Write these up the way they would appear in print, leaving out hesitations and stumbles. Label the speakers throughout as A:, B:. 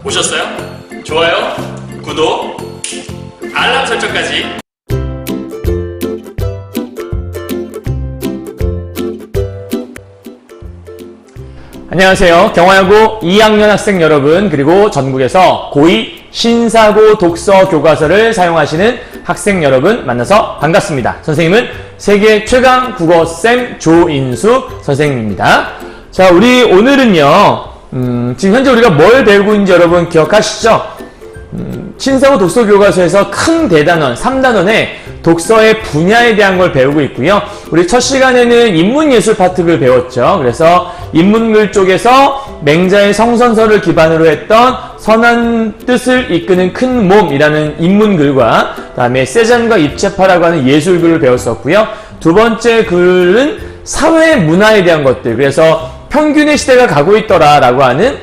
A: 보셨어요? 좋아요, 구독, 알람 설정까지.
B: 안녕하세요. 경화여고 2학년 학생 여러분, 그리고 전국에서 고2 신사고 독서 교과서를 사용하시는 학생 여러분 만나서 반갑습니다. 선생님은 세계 최강 국어쌤 조인수 선생님입니다. 자, 우리 오늘은요, 지금 현재 우리가 뭘 배우고 있는지 여러분 기억하시죠? 신사고 독서 교과서에서 큰 대단원, 3단원의 독서의 분야에 대한 걸 배우고 있고요. 우리 첫 시간에는 인문예술 파트를 배웠죠. 그래서 인문글 쪽에서 맹자의 성선설을 기반으로 했던 선한 뜻을 이끄는 큰 몸이라는 인문글과 그다음에 세잔과 입체파라고 하는 예술글을 배웠었고요. 두 번째 글은 사회 문화에 대한 것들, 그래서 평균의 시대가 가고 있더라라고 하는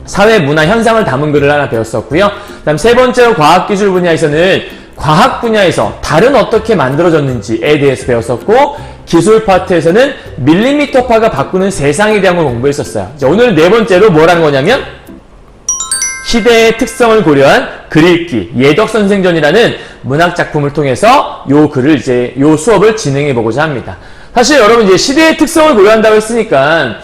B: 사회 문화 현상을 담은 글을 하나 배웠었고요. 그다음 세 번째로 과학기술 분야에서는 과학 분야에서 달은 어떻게 만들어졌는지에 대해서 배웠었고, 기술 파트에서는 밀리미터파가 바꾸는 세상에 대한 걸 공부했었어요. 자, 오늘 네 번째로 뭘 하는 거냐면 시대의 특성을 고려한 글 읽기 예덕선생전이라는 문학 작품을 통해서 요 수업을 진행해 보고자 합니다. 사실 여러분 이제 시대의 특성을 고려한다고 했으니까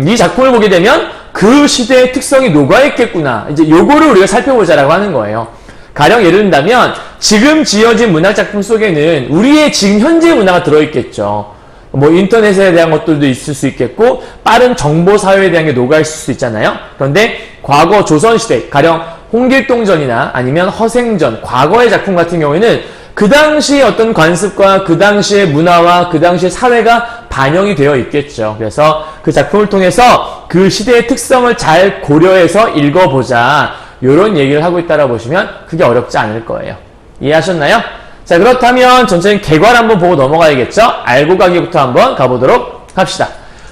B: 이 작품을 보게 되면 그 시대의 특성이 녹아있겠구나, 이제 요거를 우리가 살펴보자라고 하는 거예요. 가령 예를 든다면 지금 지어진 문학작품 속에는 우리의 지금 현재 문화가 들어있겠죠. 뭐 인터넷에 대한 것들도 있을 수 있겠고 빠른 정보사회에 대한 게 녹아있을 수 있잖아요. 그런데 과거 조선시대, 가령 홍길동전이나 아니면 허생전, 과거의 작품 같은 경우에는 그 당시의 어떤 관습과 그 당시의 문화와 그 당시의 사회가 반영이 되어 있겠죠. 그래서 그 작품을 통해서 그 시대의 특성을 잘 고려해서 읽어보자, 이런 얘기를 하고 있다고 보시면 그게 어렵지 않을 거예요. 이해하셨나요? 자, 그렇다면 전체적인 개괄 한번 보고 넘어가야겠죠? 알고 가기부터 한번 가보도록 합시다.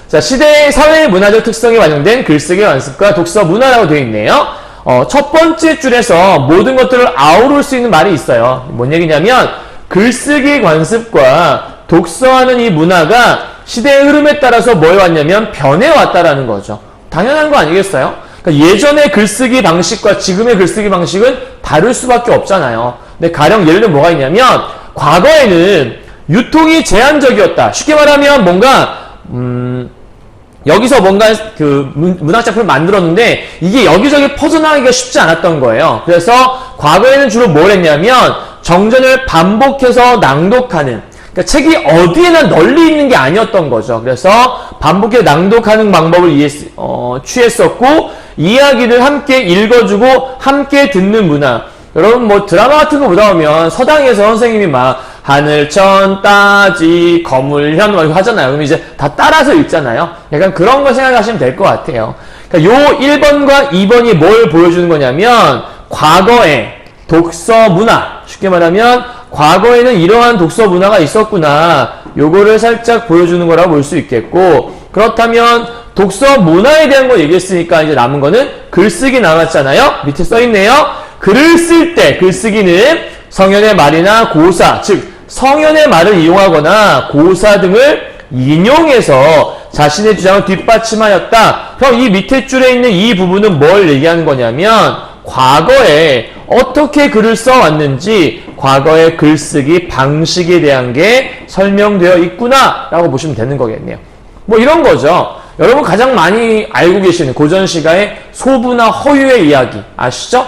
B: 자, 시대의 사회 문화적 특성이 반영된 글쓰기 관습과 독서 문화라고 되어 있네요. 첫 번째 줄에서 모든 것들을 아우를 수 있는 말이 있어요. 뭔 얘기냐면 글쓰기 관습과 독서하는 이 문화가 시대의 흐름에 따라서 뭐에 왔냐면 변해왔다라는 거죠. 당연한 거 아니겠어요? 그러니까 예전의 글쓰기 방식과 지금의 글쓰기 방식은 다를 수밖에 없잖아요. 근데 가령 예를 들면 뭐가 있냐면 과거에는 유통이 제한적이었다. 쉽게 말하면 뭔가 여기서 뭔가 그 문학작품을 만들었는데 이게 여기저기 퍼져나가기가 쉽지 않았던 거예요. 그래서 과거에는 주로 뭘 했냐면 정전을 반복해서 낭독하는, 그러니까 책이 어디에나 널리 있는 게 아니었던 거죠. 그래서 반복해서 낭독하는 방법을 취했었고, 이야기를 함께 읽어주고 함께 듣는 문화. 여러분 뭐 드라마 같은 거 보다 보면 서당에서 선생님이 막 하늘천 따지 거물현 막 하잖아요. 그럼 이제 다 따라서 읽잖아요. 약간 그런 거 생각하시면 될 것 같아요. 그러니까 요 1번과 2번이 뭘 보여주는 거냐면 과거의 독서 문화, 쉽게 말하면 과거에는 이러한 독서 문화가 있었구나, 요거를 살짝 보여주는 거라고 볼 수 있겠고, 그렇다면 독서 문화에 대한 거 얘기했으니까 이제 남은 거는 글쓰기 남았잖아요. 밑에 써있네요. 글을 쓸 때 글쓰기는 성현의 말이나 고사, 즉 성현의 말을 이용하거나 고사 등을 인용해서 자신의 주장을 뒷받침하였다. 그럼 이 밑에 줄에 있는 이 부분은 뭘 얘기하는 거냐면 과거에 어떻게 글을 써왔는지 과거의 글쓰기 방식에 대한 게 설명되어 있구나 라고 보시면 되는 거겠네요. 뭐 이런 거죠. 여러분 가장 많이 알고 계시는 고전시가의 소부나 허유의 이야기 아시죠?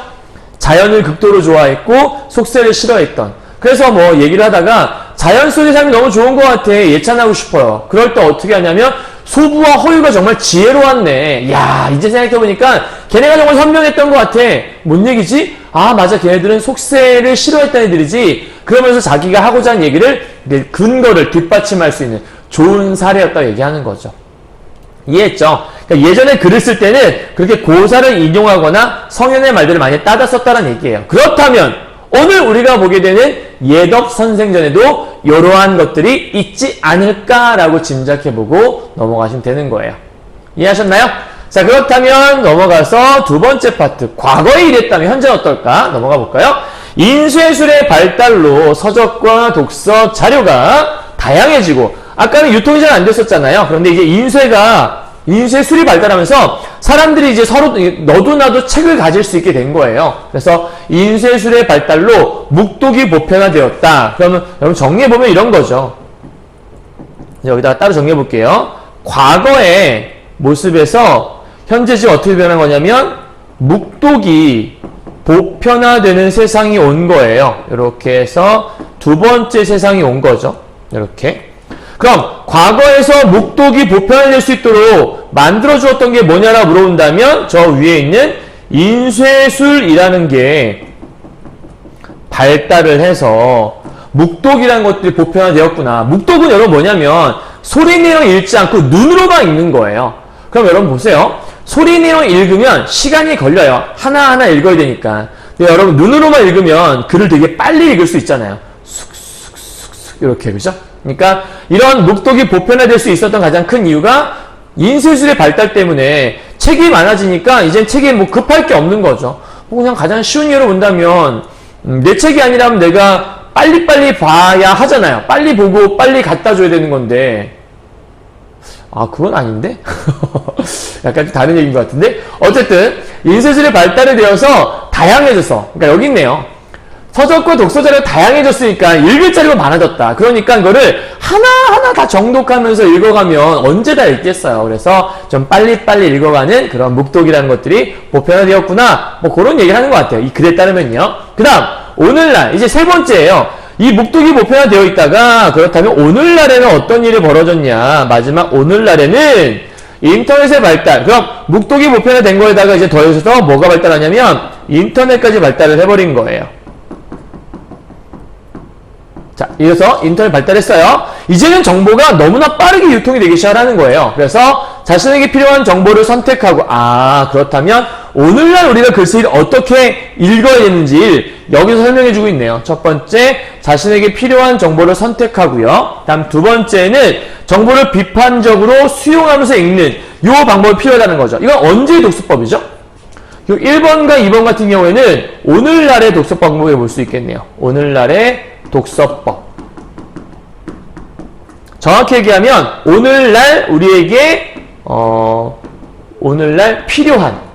B: 자연을 극도로 좋아했고 속세를 싫어했던, 그래서 뭐 얘기를 하다가 자연 속의 삶이 너무 좋은 것 같아, 예찬하고 싶어요. 그럴 때 어떻게 하냐면 소부와 허유가 정말 지혜로웠네, 야 이제 생각해보니까 걔네가 정말 현명했던 것 같아. 뭔 얘기지? 아 맞아, 걔네들은 속세를 싫어했던 애들이지. 그러면서 자기가 하고자 하는 얘기를, 근거를 뒷받침할 수 있는 좋은 사례였다고 얘기하는 거죠. 이해했죠? 그러니까 예전에 글을 쓸 때는 그렇게 고사를 인용하거나 성현의 말들을 많이 따다 썼다는 얘기예요. 그렇다면 오늘 우리가 보게 되는 예덕선생전에도 이러한 것들이 있지 않을까라고 짐작해보고 넘어가시면 되는 거예요. 이해하셨나요? 자, 그렇다면 넘어가서 두 번째 파트, 과거에 이랬다면 현재는 어떨까? 넘어가 볼까요? 인쇄술의 발달로 서적과 독서 자료가 다양해지고, 아까는 유통이 잘 안 됐었잖아요. 그런데 이제 인쇄가 인쇄술이 발달하면서 사람들이 이제 서로 너도 나도 책을 가질 수 있게 된 거예요. 그래서 인쇄술의 발달로 묵독이 보편화되었다. 그러면 여러분 정리해보면 이런 거죠. 여기다가 따로 정리해볼게요. 과거의 모습에서 현재 지금 어떻게 변한 거냐면 묵독이 보편화되는 세상이 온 거예요. 이렇게 해서 두 번째 세상이 온 거죠. 이렇게. 그럼 과거에서 묵독이 보편화될 수 있도록 만들어주었던 게 뭐냐라고 물어본다면 저 위에 있는 인쇄술이라는 게 발달을 해서 묵독이라는 것들이 보편화되었구나. 묵독은 여러분 뭐냐면 소리 내용 읽지 않고 눈으로만 읽는 거예요. 그럼 여러분 보세요. 소리 내용 읽으면 시간이 걸려요. 하나하나 읽어야 되니까. 근데 여러분 눈으로만 읽으면 글을 되게 빨리 읽을 수 있잖아요. 쑥쑥쑥쑥 이렇게 그죠? 그러니까 이런 묵독이 보편화될 수 있었던 가장 큰 이유가 인쇄술의 발달 때문에 책이 많아지니까 이젠 책에 뭐 급할 게 없는 거죠. 그냥 가장 쉬운 예로 본다면 내 책이 아니라면 내가 빨리빨리 봐야 하잖아요. 빨리 보고 빨리 갖다 줘야 되는 건데 아 그건 아닌데? 약간 좀 다른 얘기인 것 같은데 어쨌든 인쇄술이 발달이 되어서 다양해져서 그러니까 여기 있네요. 서적과 독서 자료가 다양해졌으니까 읽을 자료가 많아졌다. 그러니까 이거를 하나하나 다 정독하면서 읽어가면 언제 다 읽겠어요. 그래서 좀 빨리빨리 읽어가는 그런 묵독이라는 것들이 보편화되었구나. 뭐 그런 얘기를 하는 것 같아요. 이 글에 따르면요. 그 다음 오늘날 이제 세 번째예요. 이 묵독이 보편화되어 있다가 그렇다면 오늘날에는 어떤 일이 벌어졌냐. 마지막 오늘날에는 인터넷의 발달. 그럼 묵독이 보편화된 거에다가 이제 더해서 뭐가 발달하냐면 인터넷까지 발달을 해버린 거예요. 자, 이어서 인터넷 발달했어요. 이제는 정보가 너무나 빠르게 유통이 되기 시작하는 거예요. 그래서 자신에게 필요한 정보를 선택하고 그렇다면 오늘날 우리가 글쓰기를 어떻게 읽어야 되는지 여기서 설명해주고 있네요. 첫 번째, 자신에게 필요한 정보를 선택하고요. 다음 두 번째는 정보를 비판적으로 수용하면서 읽는 이 방법이 필요하다는 거죠. 이건 언제의 독서법이죠? 요 1번과 2번 같은 경우에는 오늘날의 독서 방법을 볼 수 있겠네요. 오늘날의 독서법. 정확히 얘기하면 오늘날 우리에게 오늘날 필요한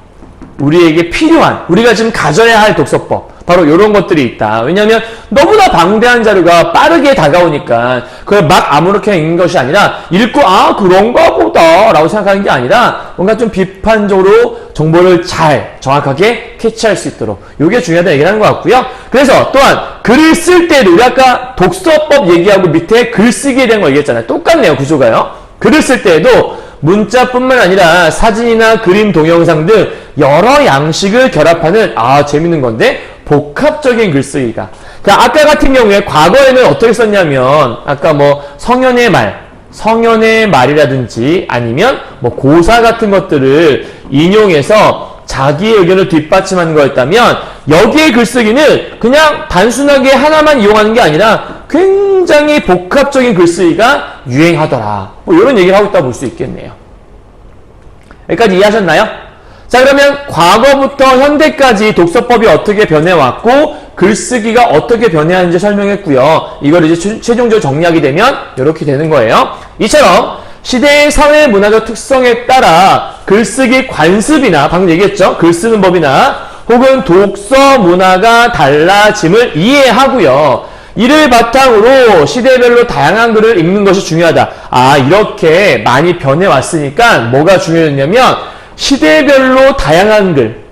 B: 우리가 지금 가져야 할 독서법 바로 이런 것들이 있다. 왜냐하면 너무나 방대한 자료가 빠르게 다가오니까 그걸 막 아무렇게나 읽는 것이 아니라 읽고 그런가 보다 라고 생각하는 게 아니라 뭔가 좀 비판적으로 정보를 잘 정확하게 캐치할 수 있도록 이게 중요하다는 얘기를 하는 것 같고요. 그래서 또한 글을 쓸 때도 우리 아까 독서법 얘기하고 밑에 글쓰기에 대한 거 얘기했잖아요. 똑같네요. 구조가요. 글을 쓸 때에도 문자뿐만 아니라 사진이나 그림, 동영상 등 여러 양식을 결합하는 재밌는 건데 복합적인 글쓰기가. 아까 같은 경우에 과거에는 어떻게 썼냐면 아까 뭐 성현의 말이라든지 아니면 뭐 고사 같은 것들을 인용해서 자기의 의견을 뒷받침하는 거였다면 여기의 글쓰기는 그냥 단순하게 하나만 이용하는 게 아니라 굉장히 복합적인 글쓰기가 유행하더라. 뭐 이런 얘기를 하고 있다고 볼 수 있겠네요. 여기까지 이해하셨나요? 자, 그러면 과거부터 현대까지 독서법이 어떻게 변해왔고 글쓰기가 어떻게 변해왔는지 설명했고요. 이걸 이제 최종적으로 정리하게 되면 이렇게 되는 거예요. 이처럼 시대의 사회 문화적 특성에 따라 글쓰기 관습이나 방금 얘기했죠. 글 쓰는 법이나 혹은 독서 문화가 달라짐을 이해하고요. 이를 바탕으로 시대별로 다양한 글을 읽는 것이 중요하다. 이렇게 많이 변해왔으니까 뭐가 중요했냐면 시대별로 다양한 글.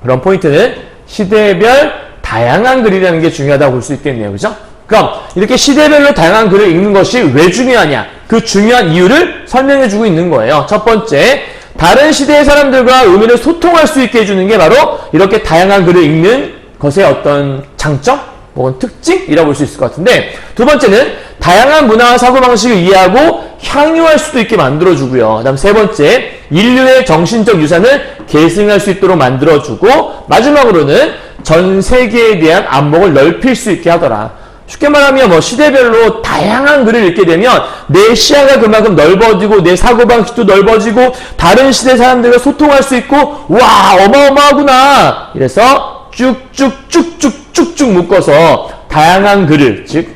B: 그런 포인트는 시대별 다양한 글이라는 게 중요하다고 볼 수 있겠네요. 그죠? 그럼 이렇게 시대별로 다양한 글을 읽는 것이 왜 중요하냐? 그 중요한 이유를 설명해주고 있는 거예요. 첫 번째, 다른 시대의 사람들과 의미를 소통할 수 있게 해주는 게 바로 이렇게 다양한 글을 읽는 것의 어떤 장점? 혹은 특징이라고 볼 수 있을 것 같은데, 두 번째는 다양한 문화와 사고방식을 이해하고 향유할 수도 있게 만들어주고요. 그 다음 세 번째, 인류의 정신적 유산을 계승할 수 있도록 만들어주고, 마지막으로는 전 세계에 대한 안목을 넓힐 수 있게 하더라. 쉽게 말하면 뭐 시대별로 다양한 글을 읽게 되면 내 시야가 그만큼 넓어지고 내 사고방식도 넓어지고 다른 시대 사람들과 소통할 수 있고 어마어마하구나. 이래서 쭉쭉 묶어서 다양한 글을, 즉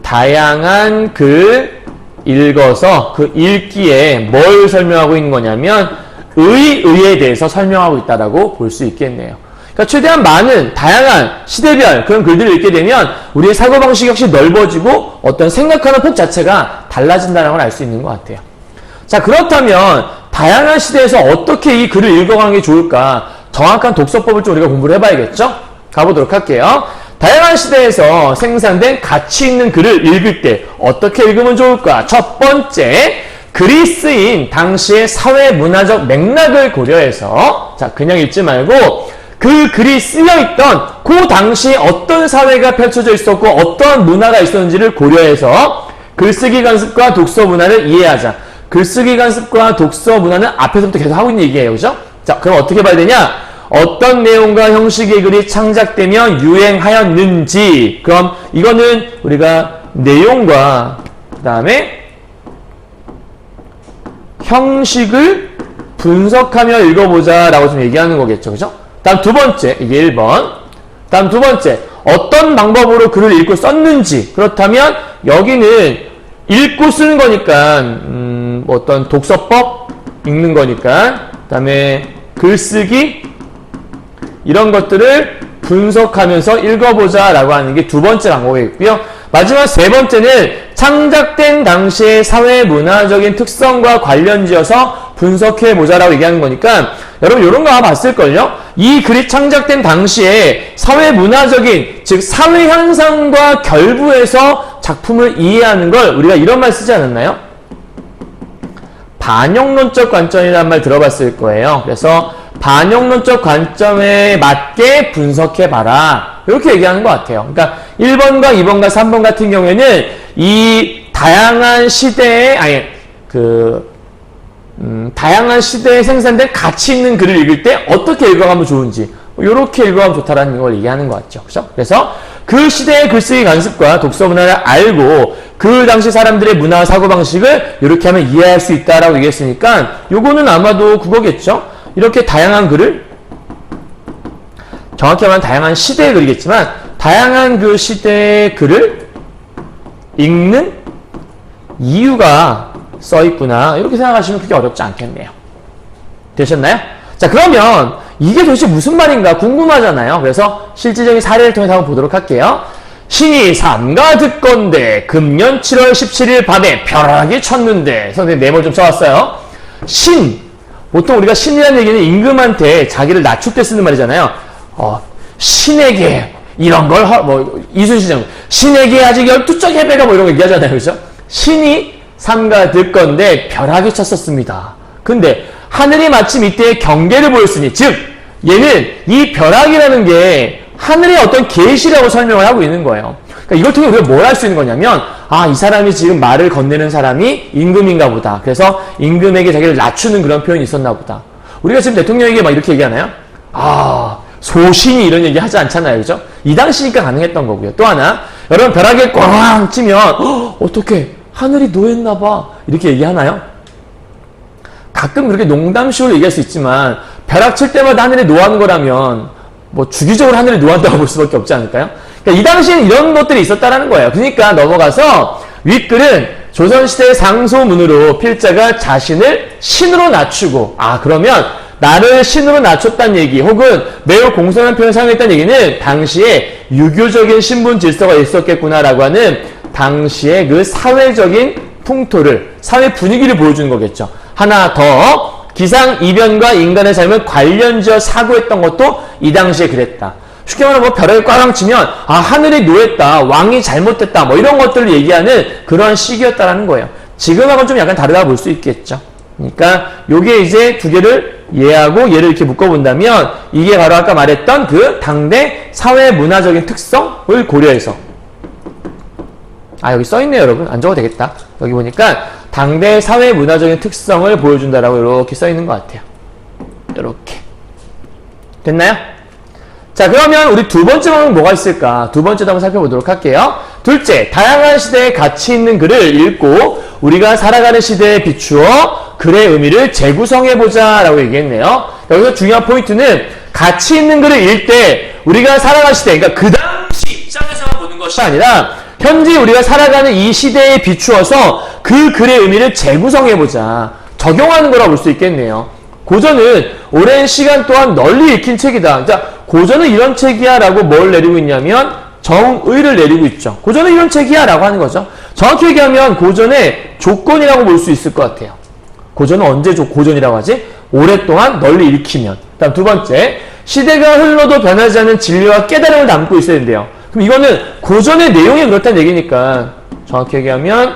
B: 다양한 글 읽어서 그 읽기에 뭘 설명하고 있는 거냐면 의에 대해서 설명하고 있다라고 볼 수 있겠네요. 그러니까 최대한 많은 다양한 시대별 그런 글들을 읽게 되면 우리의 사고방식이 역시 넓어지고 어떤 생각하는 폭 자체가 달라진다는 걸 알 수 있는 것 같아요. 자, 그렇다면 다양한 시대에서 어떻게 이 글을 읽어가는 게 좋을까? 정확한 독서법을 좀 우리가 공부를 해봐야겠죠? 가보도록 할게요. 다양한 시대에서 생산된 가치 있는 글을 읽을 때 어떻게 읽으면 좋을까? 첫 번째, 글이 쓰인 당시의 사회 문화적 맥락을 고려해서, 자, 그냥 읽지 말고 그 글이 쓰여있던 그 당시에 어떤 사회가 펼쳐져 있었고 어떤 문화가 있었는지를 고려해서 글쓰기 관습과 독서 문화를 이해하자. 글쓰기 관습과 독서 문화는 앞에서부터 계속 하고 있는 얘기예요. 그죠? 자, 그럼 어떻게 봐야 되냐? 어떤 내용과 형식의 글이 창작되며 유행하였는지. 그럼 이거는 우리가 내용과 그 다음에 형식을 분석하며 읽어보자 라고 좀 얘기하는 거겠죠. 그죠? 다음 두 번째, 이게 1번. 다음 두 번째, 어떤 방법으로 글을 읽고 썼는지. 그렇다면 여기는 읽고 쓰는 거니까 어떤 독서법 읽는 거니까 그 다음에 글쓰기 이런 것들을 분석하면서 읽어보자 라고 하는 게 두 번째 방법이고요. 마지막 세 번째는 창작된 당시의 사회 문화적인 특성과 관련지어서 분석해보자 라고 얘기하는 거니까 여러분 이런 거 봤을걸요? 이 글이 창작된 당시에 사회 문화적인 즉 사회 현상과 결부해서 작품을 이해하는 걸 우리가 이런 말 쓰지 않았나요? 반영론적 관점이라는 말 들어봤을 거예요. 그래서 반영론적 관점에 맞게 분석해봐라. 이렇게 얘기하는 것 같아요. 그러니까 1번과 2번과 3번 같은 경우에는 이 다양한 시대에, 다양한 시대에 생산된 가치 있는 글을 읽을 때 어떻게 읽어가면 좋은지, 이렇게 읽어가면 좋다라는 걸 얘기하는 것 같죠. 그죠? 그래서 그 시대의 글쓰기 관습과 독서 문화를 알고 그 당시 사람들의 문화 사고방식을 이렇게 하면 이해할 수 있다라고 얘기했으니까 요거는 아마도 그거겠죠? 이렇게 다양한 글을, 정확히 말하면 다양한 시대의 글이겠지만 다양한 그 시대의 글을 읽는 이유가 써있구나 이렇게 생각하시면 그게 어렵지 않겠네요. 되셨나요? 자, 그러면 이게 도대체 무슨 말인가 궁금하잖아요. 그래서 실질적인 사례를 통해서 한번 보도록 할게요. 신이 삼가 듣건대 금년 7월 17일 밤에 벼락이 쳤는데, 선생님 네모 좀 써왔어요. 신, 보통 우리가 신이라는 얘기는 임금한테 자기를 낮출 때 쓰는 말이잖아요. 신에게 이런 걸 이순신장 신에게 아직 12쪽 해배가 뭐 이런 거 얘기하잖아요. 그렇죠? 신이 삼가 듣건대 벼락이 쳤었습니다. 근데 하늘이 마침 이때 경계를 보였으니, 즉 얘는 이 벼락이라는 게 하늘의 어떤 계시라고 설명을 하고 있는 거예요. 그러니까 이걸 통해 우리가 뭘 할 수 있는 거냐면, 이 사람이 지금 말을 건네는 사람이 임금인가 보다. 그래서 임금에게 자기를 낮추는 그런 표현이 있었나 보다. 우리가 지금 대통령에게 막 이렇게 얘기하나요? 소신이 이런 얘기 하지 않잖아요. 그죠? 이 당시니까 가능했던 거고요. 또 하나, 여러분 벼락에 꽝 치면 어떻게 하늘이 노했나 봐 이렇게 얘기하나요? 가끔 그렇게 농담식으로 얘기할 수 있지만 벼락 칠 때마다 하늘이 노하는 거라면 뭐 주기적으로 하늘이 노한다고 볼 수밖에 없지 않을까요? 그러니까 이 당시에는 이런 것들이 있었다라는 거예요. 그러니까 넘어가서 윗글은 조선시대의 상소문으로 필자가 자신을 신으로 낮추고, 그러면 나를 신으로 낮췄다는 얘기 혹은 매우 공손한 표현을 사용했다는 얘기는 당시에 유교적인 신분 질서가 있었겠구나라고 하는 당시의 그 사회적인 풍토를, 사회 분위기를 보여주는 거겠죠. 하나 더, 기상이변과 인간의 삶을 관련지어 사고했던 것도 이 당시에 그랬다. 쉽게 말하면 벼락이 꽝꽝 치면 하늘이 노했다, 왕이 잘못됐다 뭐 이런 것들을 얘기하는 그러한 시기였다라는 거예요. 지금하고는 좀 약간 다르다고 볼 수 있겠죠. 그러니까 요게 이제 두 개를 이해하고 얘를 이렇게 묶어본다면 이게 바로 아까 말했던 그 당대 사회 문화적인 특성을 고려해서, 여기 써있네요 여러분. 안 적어도 되겠다. 여기 보니까 당대 사회 문화적인 특성을 보여준다라고 이렇게 써있는 것 같아요. 이렇게 됐나요? 자, 그러면 우리 두 번째 방법은 뭐가 있을까? 두 번째도 한번 살펴보도록 할게요. 둘째, 다양한 시대에 가치 있는 글을 읽고 우리가 살아가는 시대에 비추어 글의 의미를 재구성해보자 라고 얘기했네요. 여기서 중요한 포인트는 가치 있는 글을 읽을 때 우리가 살아가는 시대, 그러니까 그 당시 입장에서만 보는 것이 아니라 현재 우리가 살아가는 이 시대에 비추어서 그 글의 의미를 재구성해보자. 적용하는 거라고 볼 수 있겠네요. 고전은 오랜 시간 동안 널리 읽힌 책이다. 자, 고전은 이런 책이야 라고 뭘 내리고 있냐면 정의를 내리고 있죠. 고전은 이런 책이야 라고 하는 거죠. 정확히 얘기하면 고전의 조건이라고 볼 수 있을 것 같아요. 고전은 언제 고전이라고 하지? 오랫동안 널리 읽히면. 다음 두 번째, 시대가 흘러도 변하지 않는 진리와 깨달음을 담고 있어야 된대요. 그럼 이거는 고전의 내용이 그렇다는 얘기니까 정확히 얘기하면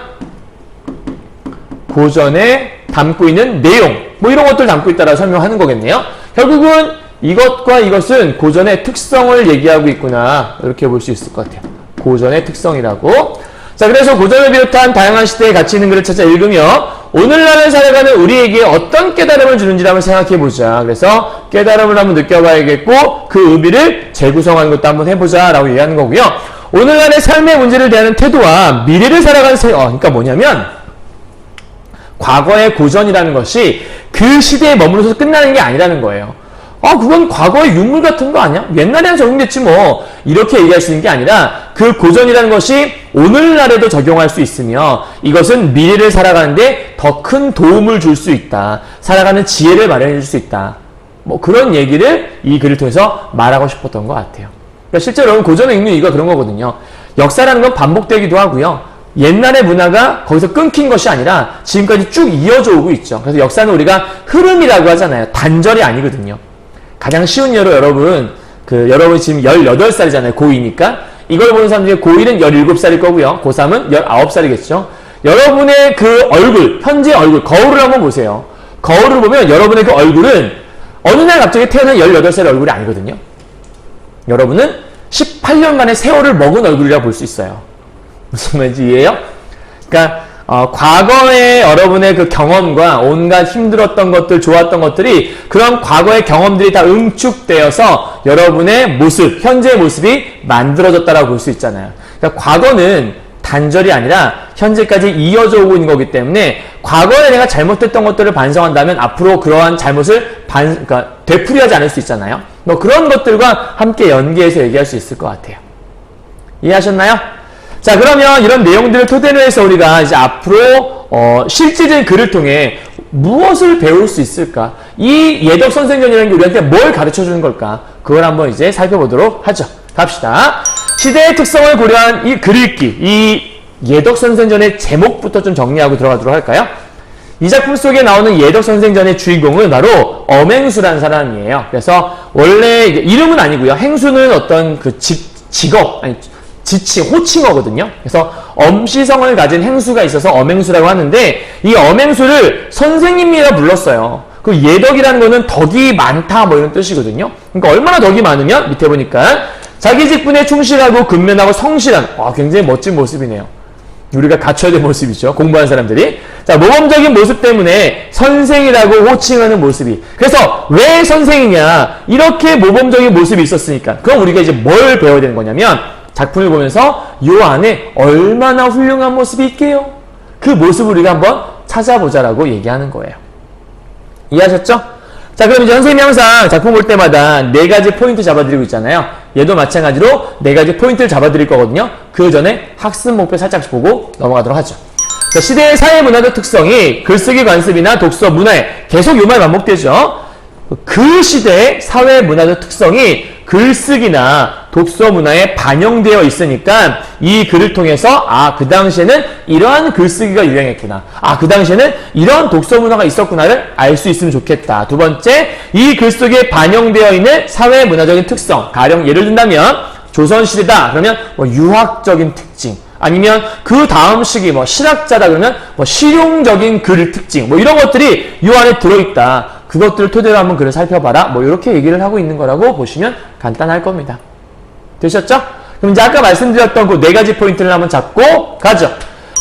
B: 고전에 담고 있는 내용, 뭐 이런 것들을 담고 있다라고 설명하는 거겠네요. 결국은 이것과 이것은 고전의 특성을 얘기하고 있구나, 이렇게 볼 수 있을 것 같아요. 고전의 특성이라고. 자, 그래서 고전을 비롯한 다양한 시대에 가치 있는 글을 찾아 읽으며 오늘날을 살아가는 우리에게 어떤 깨달음을 주는지 한번 생각해보자. 그래서 깨달음을 한번 느껴봐야겠고 그 의미를 재구성하는 것도 한번 해보자 라고 얘기하는 거고요. 오늘날의 삶의 문제를 대하는 태도와 미래를 살아가는 그러니까 뭐냐면 과거의 고전이라는 것이 그 시대에 머무르서 끝나는 게 아니라는 거예요. 그건 과거의 유물 같은 거 아니야? 옛날에는 적용됐지 뭐. 이렇게 얘기할 수 있는 게 아니라 그 고전이라는 것이 오늘날에도 적용할 수 있으며 이것은 미래를 살아가는데 더 큰 도움을 줄 수 있다. 살아가는 지혜를 마련해 줄 수 있다. 뭐 그런 얘기를 이 글을 통해서 말하고 싶었던 것 같아요. 그러니까 실제로 고전을 읽는 이유가 그런 거거든요. 역사라는 건 반복되기도 하고요. 옛날의 문화가 거기서 끊긴 것이 아니라 지금까지 쭉 이어져 오고 있죠. 그래서 역사는 우리가 흐름이라고 하잖아요. 단절이 아니거든요. 가장 쉬운 예로 여러분 지금 18살이잖아요. 고2니까. 이걸 보는 사람 중에 고1은 17살일 거고요. 고3은 19살이겠죠. 여러분의 그 얼굴, 현재 얼굴, 거울을 한번 보세요. 거울을 보면 여러분의 그 얼굴은 어느 날 갑자기 태어난 18살의 얼굴이 아니거든요. 여러분은 18년간의 세월을 먹은 얼굴이라고 볼 수 있어요. 무슨 말인지 이해해요? 그러니까 과거의 여러분의 그 경험과 온갖 힘들었던 것들, 좋았던 것들이 그런 과거의 경험들이 다 응축되어서 여러분의 모습, 현재의 모습이 만들어졌다라고 볼 수 있잖아요. 그러니까 과거는 단절이 아니라 현재까지 이어져 오고 있는 거기 때문에 과거에 내가 잘못했던 것들을 반성한다면 앞으로 그러한 잘못을 그러니까 되풀이하지 않을 수 있잖아요. 뭐 그런 것들과 함께 연계해서 얘기할 수 있을 것 같아요. 이해하셨나요? 자, 그러면 이런 내용들을 토대로 해서 우리가 이제 앞으로 실질적인 글을 통해 무엇을 배울 수 있을까? 이 예덕 선생전이라는 게 우리한테 뭘 가르쳐 주는 걸까? 그걸 한번 이제 살펴보도록 하죠. 갑시다. 시대의 특성을 고려한 이 글 읽기, 이 예덕 선생전의 제목부터 좀 정리하고 들어가도록 할까요? 이 작품 속에 나오는 예덕 선생전의 주인공은 바로 엄행수라는 사람이에요. 그래서 원래 이름은 아니고요. 행수는 어떤 그 직업, 아니 지칭, 호칭어거든요. 그래서 엄시성을 가진 행수가 있어서 엄행수라고 하는데 이 엄행수를 선생님이라 불렀어요. 그 예덕이라는 거는 덕이 많다 뭐 이런 뜻이거든요. 그러니까 얼마나 덕이 많으면 밑에 보니까 자기 직분에 충실하고 근면하고 성실한, 굉장히 멋진 모습이네요. 우리가 갖춰야 될 모습이죠. 공부하는 사람들이. 자, 모범적인 모습 때문에 선생이라고 호칭하는 모습이. 그래서 왜 선생이냐? 이렇게 모범적인 모습이 있었으니까. 그럼 우리가 이제 뭘 배워야 되는 거냐면 작품을 보면서 요 안에 얼마나 훌륭한 모습이 있게요? 그 모습을 우리가 한번 찾아보자라고 얘기하는 거예요. 이해하셨죠? 자, 그럼 이제 선생님이 항상 작품 볼 때마다 4가지 포인트 잡아드리고 있잖아요. 얘도 마찬가지로 4가지 포인트를 잡아드릴 거거든요. 그 전에 학습 목표 살짝 보고 넘어가도록 하죠. 자, 시대의 사회 문화적 특성이 글쓰기 관습이나 독서 문화에 계속 요 말 반복되죠. 그 시대의 사회 문화적 특성이 글쓰기나 독서 문화에 반영되어 있으니까 이 글을 통해서 그 당시에는 이러한 글쓰기가 유행했구나. 그 당시에는 이런 독서 문화가 있었구나를 알 수 있으면 좋겠다. 두 번째, 이 글 속에 반영되어 있는 사회 문화적인 특성. 가령 예를 든다면 조선시대다 그러면 유학적인 특징, 아니면 그 다음 시기 실학자다 그러면 실용적인 글 특징, 이런 것들이 이 안에 들어있다. 그것들을 토대로 한번 글을 살펴봐라. 이렇게 얘기를 하고 있는 거라고 보시면 간단할 겁니다. 되셨죠? 그럼 이제 아까 말씀드렸던 그 4가지 포인트를 한번 잡고 가죠.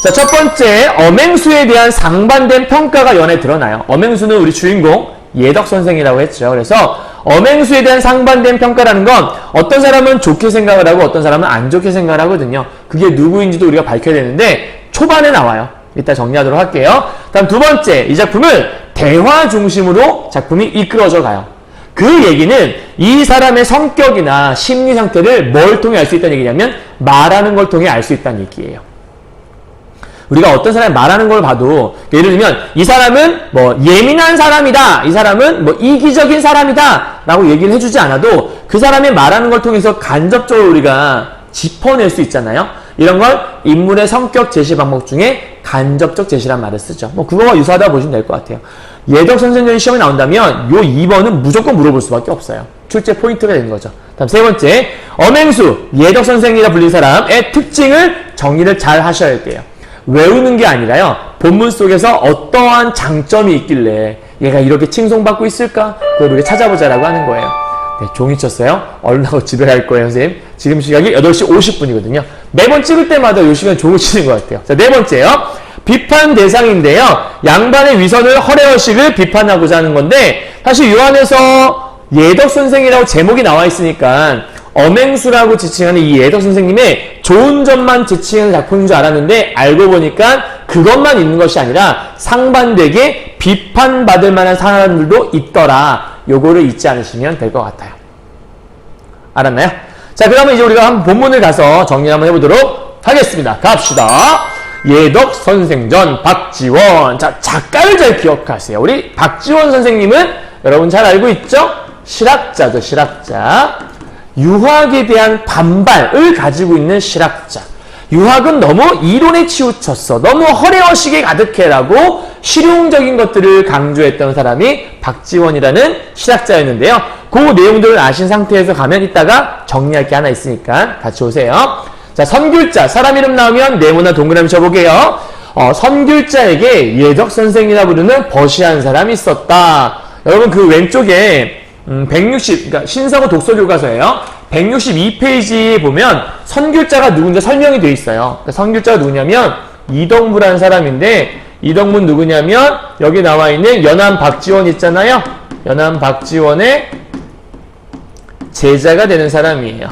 B: 자, 첫 번째, 엄행수에 대한 상반된 평가가 이 안에 드러나요. 엄행수는 우리 주인공 예덕 선생이라고 했죠. 그래서 엄행수에 대한 상반된 평가라는 건 어떤 사람은 좋게 생각을 하고 어떤 사람은 안 좋게 생각을 하거든요. 그게 누구인지도 우리가 밝혀야 되는데 초반에 나와요. 이따 정리하도록 할게요. 다음 두 번째, 이 작품을 대화 중심으로 작품이 이끌어져 가요. 그 얘기는 이 사람의 성격이나 심리 상태를 뭘 통해 알 수 있다는 얘기냐면 말하는 걸 통해 알 수 있다는 얘기예요. 우리가 어떤 사람이 말하는 걸 봐도 예를 들면 이 사람은 뭐 예민한 사람이다, 이 사람은 뭐 이기적인 사람이다 라고 얘기를 해주지 않아도 그 사람이 말하는 걸 통해서 간접적으로 우리가 짚어낼 수 있잖아요. 이런 걸 인물의 성격 제시 방법 중에 간접적 제시란 말을 쓰죠. 뭐 그거와 유사하다 보시면 될 것 같아요. 예덕 선생님 시험에 나온다면 요 2번은 무조건 물어볼 수밖에 없어요. 출제 포인트가 되는 거죠. 다음 세 번째, 엄행수, 예덕 선생이라 불린 사람의 특징을 정리를 잘 하셔야 돼요. 외우는 게 아니라요. 본문 속에서 어떠한 장점이 있길래 얘가 이렇게 칭송받고 있을까? 그걸 우리가 찾아보자라고 하는 거예요. 네, 종이 쳤어요. 얼른 하고 집에 갈 거예요, 선생님. 지금 시각이 8시 50분이거든요. 매번 찍을 때마다 이 시간 종을 치는 것 같아요. 자, 네 번째요. 비판 대상인데요. 양반의 위선을 허례허식을 비판하고자 하는 건데 사실 요 안에서 예덕 선생이라고 제목이 나와 있으니까 엄행수라고 지칭하는 이 예덕 선생님의 좋은 점만 지칭하는 작품인 줄 알았는데 알고 보니까 그것만 있는 것이 아니라 상반되게 비판받을 만한 사람들도 있더라. 요거를 잊지 않으시면 될 것 같아요. 알았나요? 자, 그러면 이제 우리가 한번 본문을 가서 정리 한번 해보도록 하겠습니다. 갑시다. 예덕 선생전 박지원. 자, 작가를 잘 기억하세요. 우리 박지원 선생님은 여러분 잘 알고 있죠? 실학자죠, 실학자. 유학에 대한 반발을 가지고 있는 실학자. 유학은 너무 이론에 치우쳤어. 너무 허례허식에 가득해라고 실용적인 것들을 강조했던 사람이 박지원이라는 실학자였는데요. 그 내용들을 아신 상태에서 가면 이따가 정리할 게 하나 있으니까 같이 오세요. 자, 선귤자. 사람 이름 나오면 네모나 동그라미 쳐보게요. 선귤자에게 예덕 선생이라 부르는 버시한 사람이 있었다. 여러분 그 왼쪽에 그러니까 신사고 독서교과서예요. 162페이지에 보면 선귤자가 누군지 설명이 되어 있어요. 그러니까 선귤자가 누구냐면 이덕무라는 사람인데 이덕무 누구냐면 여기 나와 있는 연암 박지원 있잖아요. 연암 박지원의 제자가 되는 사람이에요.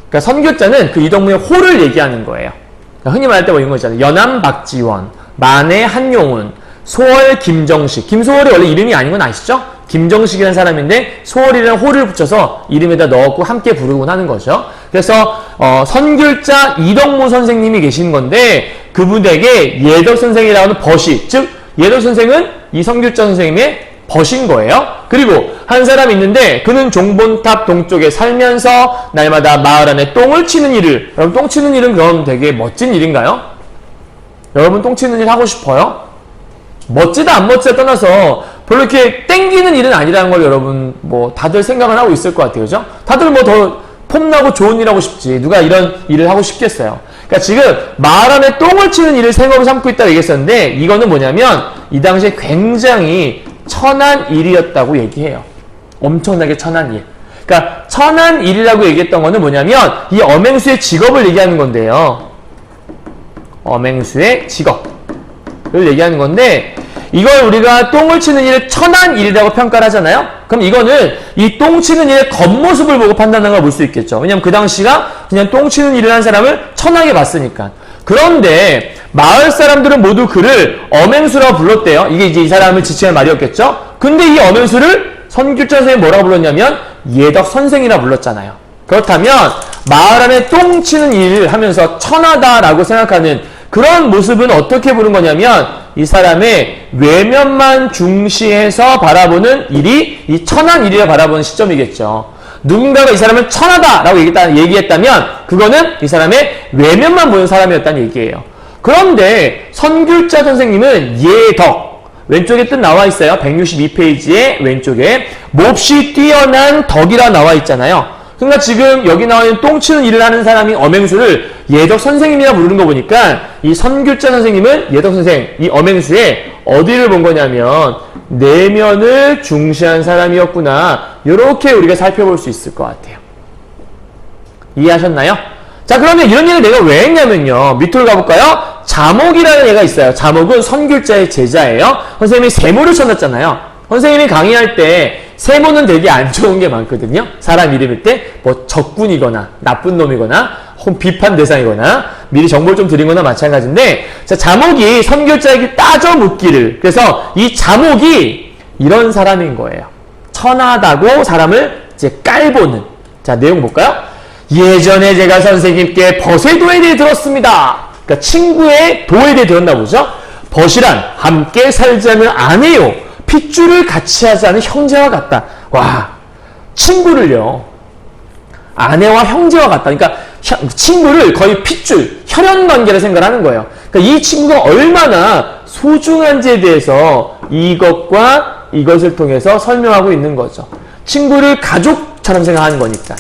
B: 그러니까 선귤자는 그 이덕무의 호를 얘기하는 거예요. 그러니까 흔히 말할 때 뭐 이런 거 있잖아요. 연암 박지원, 만해 한용운, 소월 김정식. 김소월이 원래 이름이 아닌 건 아시죠? 김정식이라는 사람인데 소월이라는 호를 붙여서 이름에다 넣었고 함께 부르곤 하는 거죠. 그래서 선귤자 이덕무 선생님이 계신 건데 그분에게 예덕 선생이라고 하는 버시, 즉 예덕 선생은 이 선귤자 선생님의 버신 거예요. 그리고 한 사람 있는데 그는 종본탑 동쪽에 살면서 날마다 마을 안에 똥을 치는 일을. 여러분 똥 치는 일은 그럼 되게 멋진 일인가요? 여러분 똥 치는 일 하고 싶어요? 멋지다 안 멋지다 떠나서 별로 이렇게 땡기는 일은 아니라는 걸 여러분 뭐 다들 생각을 하고 있을 것 같아요. 그죠? 다들 뭐 더 폼나고 좋은 일 하고 싶지. 누가 이런 일을 하고 싶겠어요. 그러니까 지금 말 안에 똥을 치는 일을 생업을 삼고 있다고 얘기했었는데 이거는 뭐냐면 이 당시에 굉장히 천한 일이었다고 얘기해요. 엄청나게 천한 일. 그러니까 천한 일이라고 얘기했던 거는 뭐냐면 이 엄행수의 직업을 얘기하는 건데요. 엄행수의 직업을 얘기하는 건데 이걸 우리가 똥을 치는 일을 천한 일이라고 평가를 하잖아요. 그럼 이거는 이 똥 치는 일의 겉모습을 보고 판단하는 걸 볼 수 있겠죠. 왜냐면 그 당시가 그냥 똥 치는 일을 한 사람을 천하게 봤으니까. 그런데 마을 사람들은 모두 그를 엄행수라고 불렀대요. 이게 이제 이 사람을 지칭한 말이었겠죠. 근데 이 엄행수를 선귤자 선생님이 뭐라고 불렀냐면 예덕 선생이라 불렀잖아요. 그렇다면 마을 안에 똥 치는 일을 하면서 천하다라고 생각하는 그런 모습은 어떻게 보는 거냐면 이 사람의 외면만 중시해서 바라보는 일이 이 천한 일이라 바라보는 시점이겠죠. 누군가가 이 사람은 천하다라고 얘기했다면 그거는 이 사람의 외면만 보는 사람이었다는 얘기예요. 그런데 선귤자 선생님은 예덕, 왼쪽에 뜻 나와 있어요. 162페이지에 왼쪽에 몹시 뛰어난 덕이라 나와 있잖아요. 그러니까 지금 여기 나와 있는 똥 치는 일을 하는 사람이 엄행수를 예덕 선생님이라 부르는 거 보니까 이 선귤자 선생님은 예덕 선생, 이 엄행수의 어디를 본 거냐면 내면을 중시한 사람이었구나. 이렇게 우리가 살펴볼 수 있을 것 같아요. 이해하셨나요? 자, 그러면 이런 일을 내가 왜 했냐면요. 밑으로 가볼까요? 자목이라는 애가 있어요. 자목은 선귤자의 제자예요. 선생님이 세모를 쳐놨잖아요. 선생님이 강의할 때 세모는 되게 안 좋은 게 많거든요. 사람 이름일 때 뭐 적군이거나 나쁜 놈이거나 혹은 비판 대상이거나 미리 정보를 좀 드린 거나 마찬가지인데 자, 자목이 선귤자에게 따져 묻기를. 그래서 이 자목이 이런 사람인 거예요. 천하다고 사람을 이제 깔보는. 자, 내용 볼까요? 예전에 제가 선생님께 벗의 도에 대해 들었습니다. 그러니까 친구의 도에 대해 들었나 보죠? 벗이란 함께 살자는 아내요. 핏줄을 같이 하지 않은 형제와 같다. 와, 친구를요. 아내와 형제와 같다. 그러니까 친구를 거의 핏줄, 혈연관계를 생각하는 거예요. 그러니까 이 친구가 얼마나 소중한지에 대해서 이것과 이것을 통해서 설명하고 있는 거죠. 친구를 가족처럼 생각하는 거니까.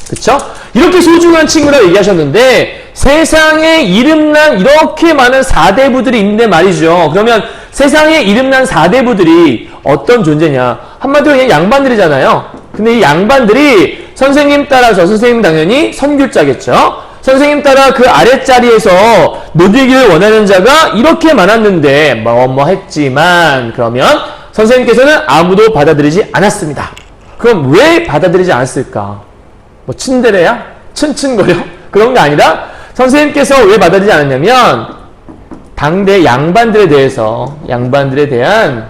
B: 그쵸? 이렇게 소중한 친구라고 얘기하셨는데 세상에 이름난 이렇게 많은 사대부들이 있는데 말이죠. 그러면 세상에 이름난 사대부들이 어떤 존재냐? 한마디로 그냥 양반들이잖아요. 근데 이 양반들이 선생님 따라서, 선생님 당연히 선귤자겠죠? 선생님 따라 그 아랫자리에서 노되기를 원하는 자가 이렇게 많았는데 뭐 했지만 그러면 선생님께서는 아무도 받아들이지 않았습니다. 그럼 왜 받아들이지 않았을까? 뭐 친데레야? 츤츤거려? 그런 게 아니라 선생님께서 왜 받아들이지 않았냐면 당대 양반들에 대한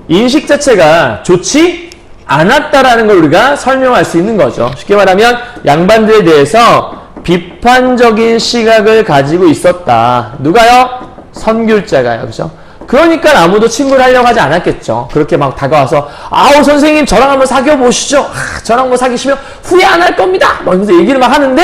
B: 인식 자체가 좋지 않았다라는 걸 우리가 설명할 수 있는 거죠. 쉽게 말하면 양반들에 대해서 비판적인 시각을 가지고 있었다. 누가요? 선귤자가요. 그죠? 그러니까 아무도 친구를 하려고 하지 않았겠죠. 그렇게 막 다가와서 아우 선생님 저랑 한번 사귀어 보시죠. 저랑 한번 사귀시면 후회 안 할 겁니다. 막 이러면서 얘기를 막 하는데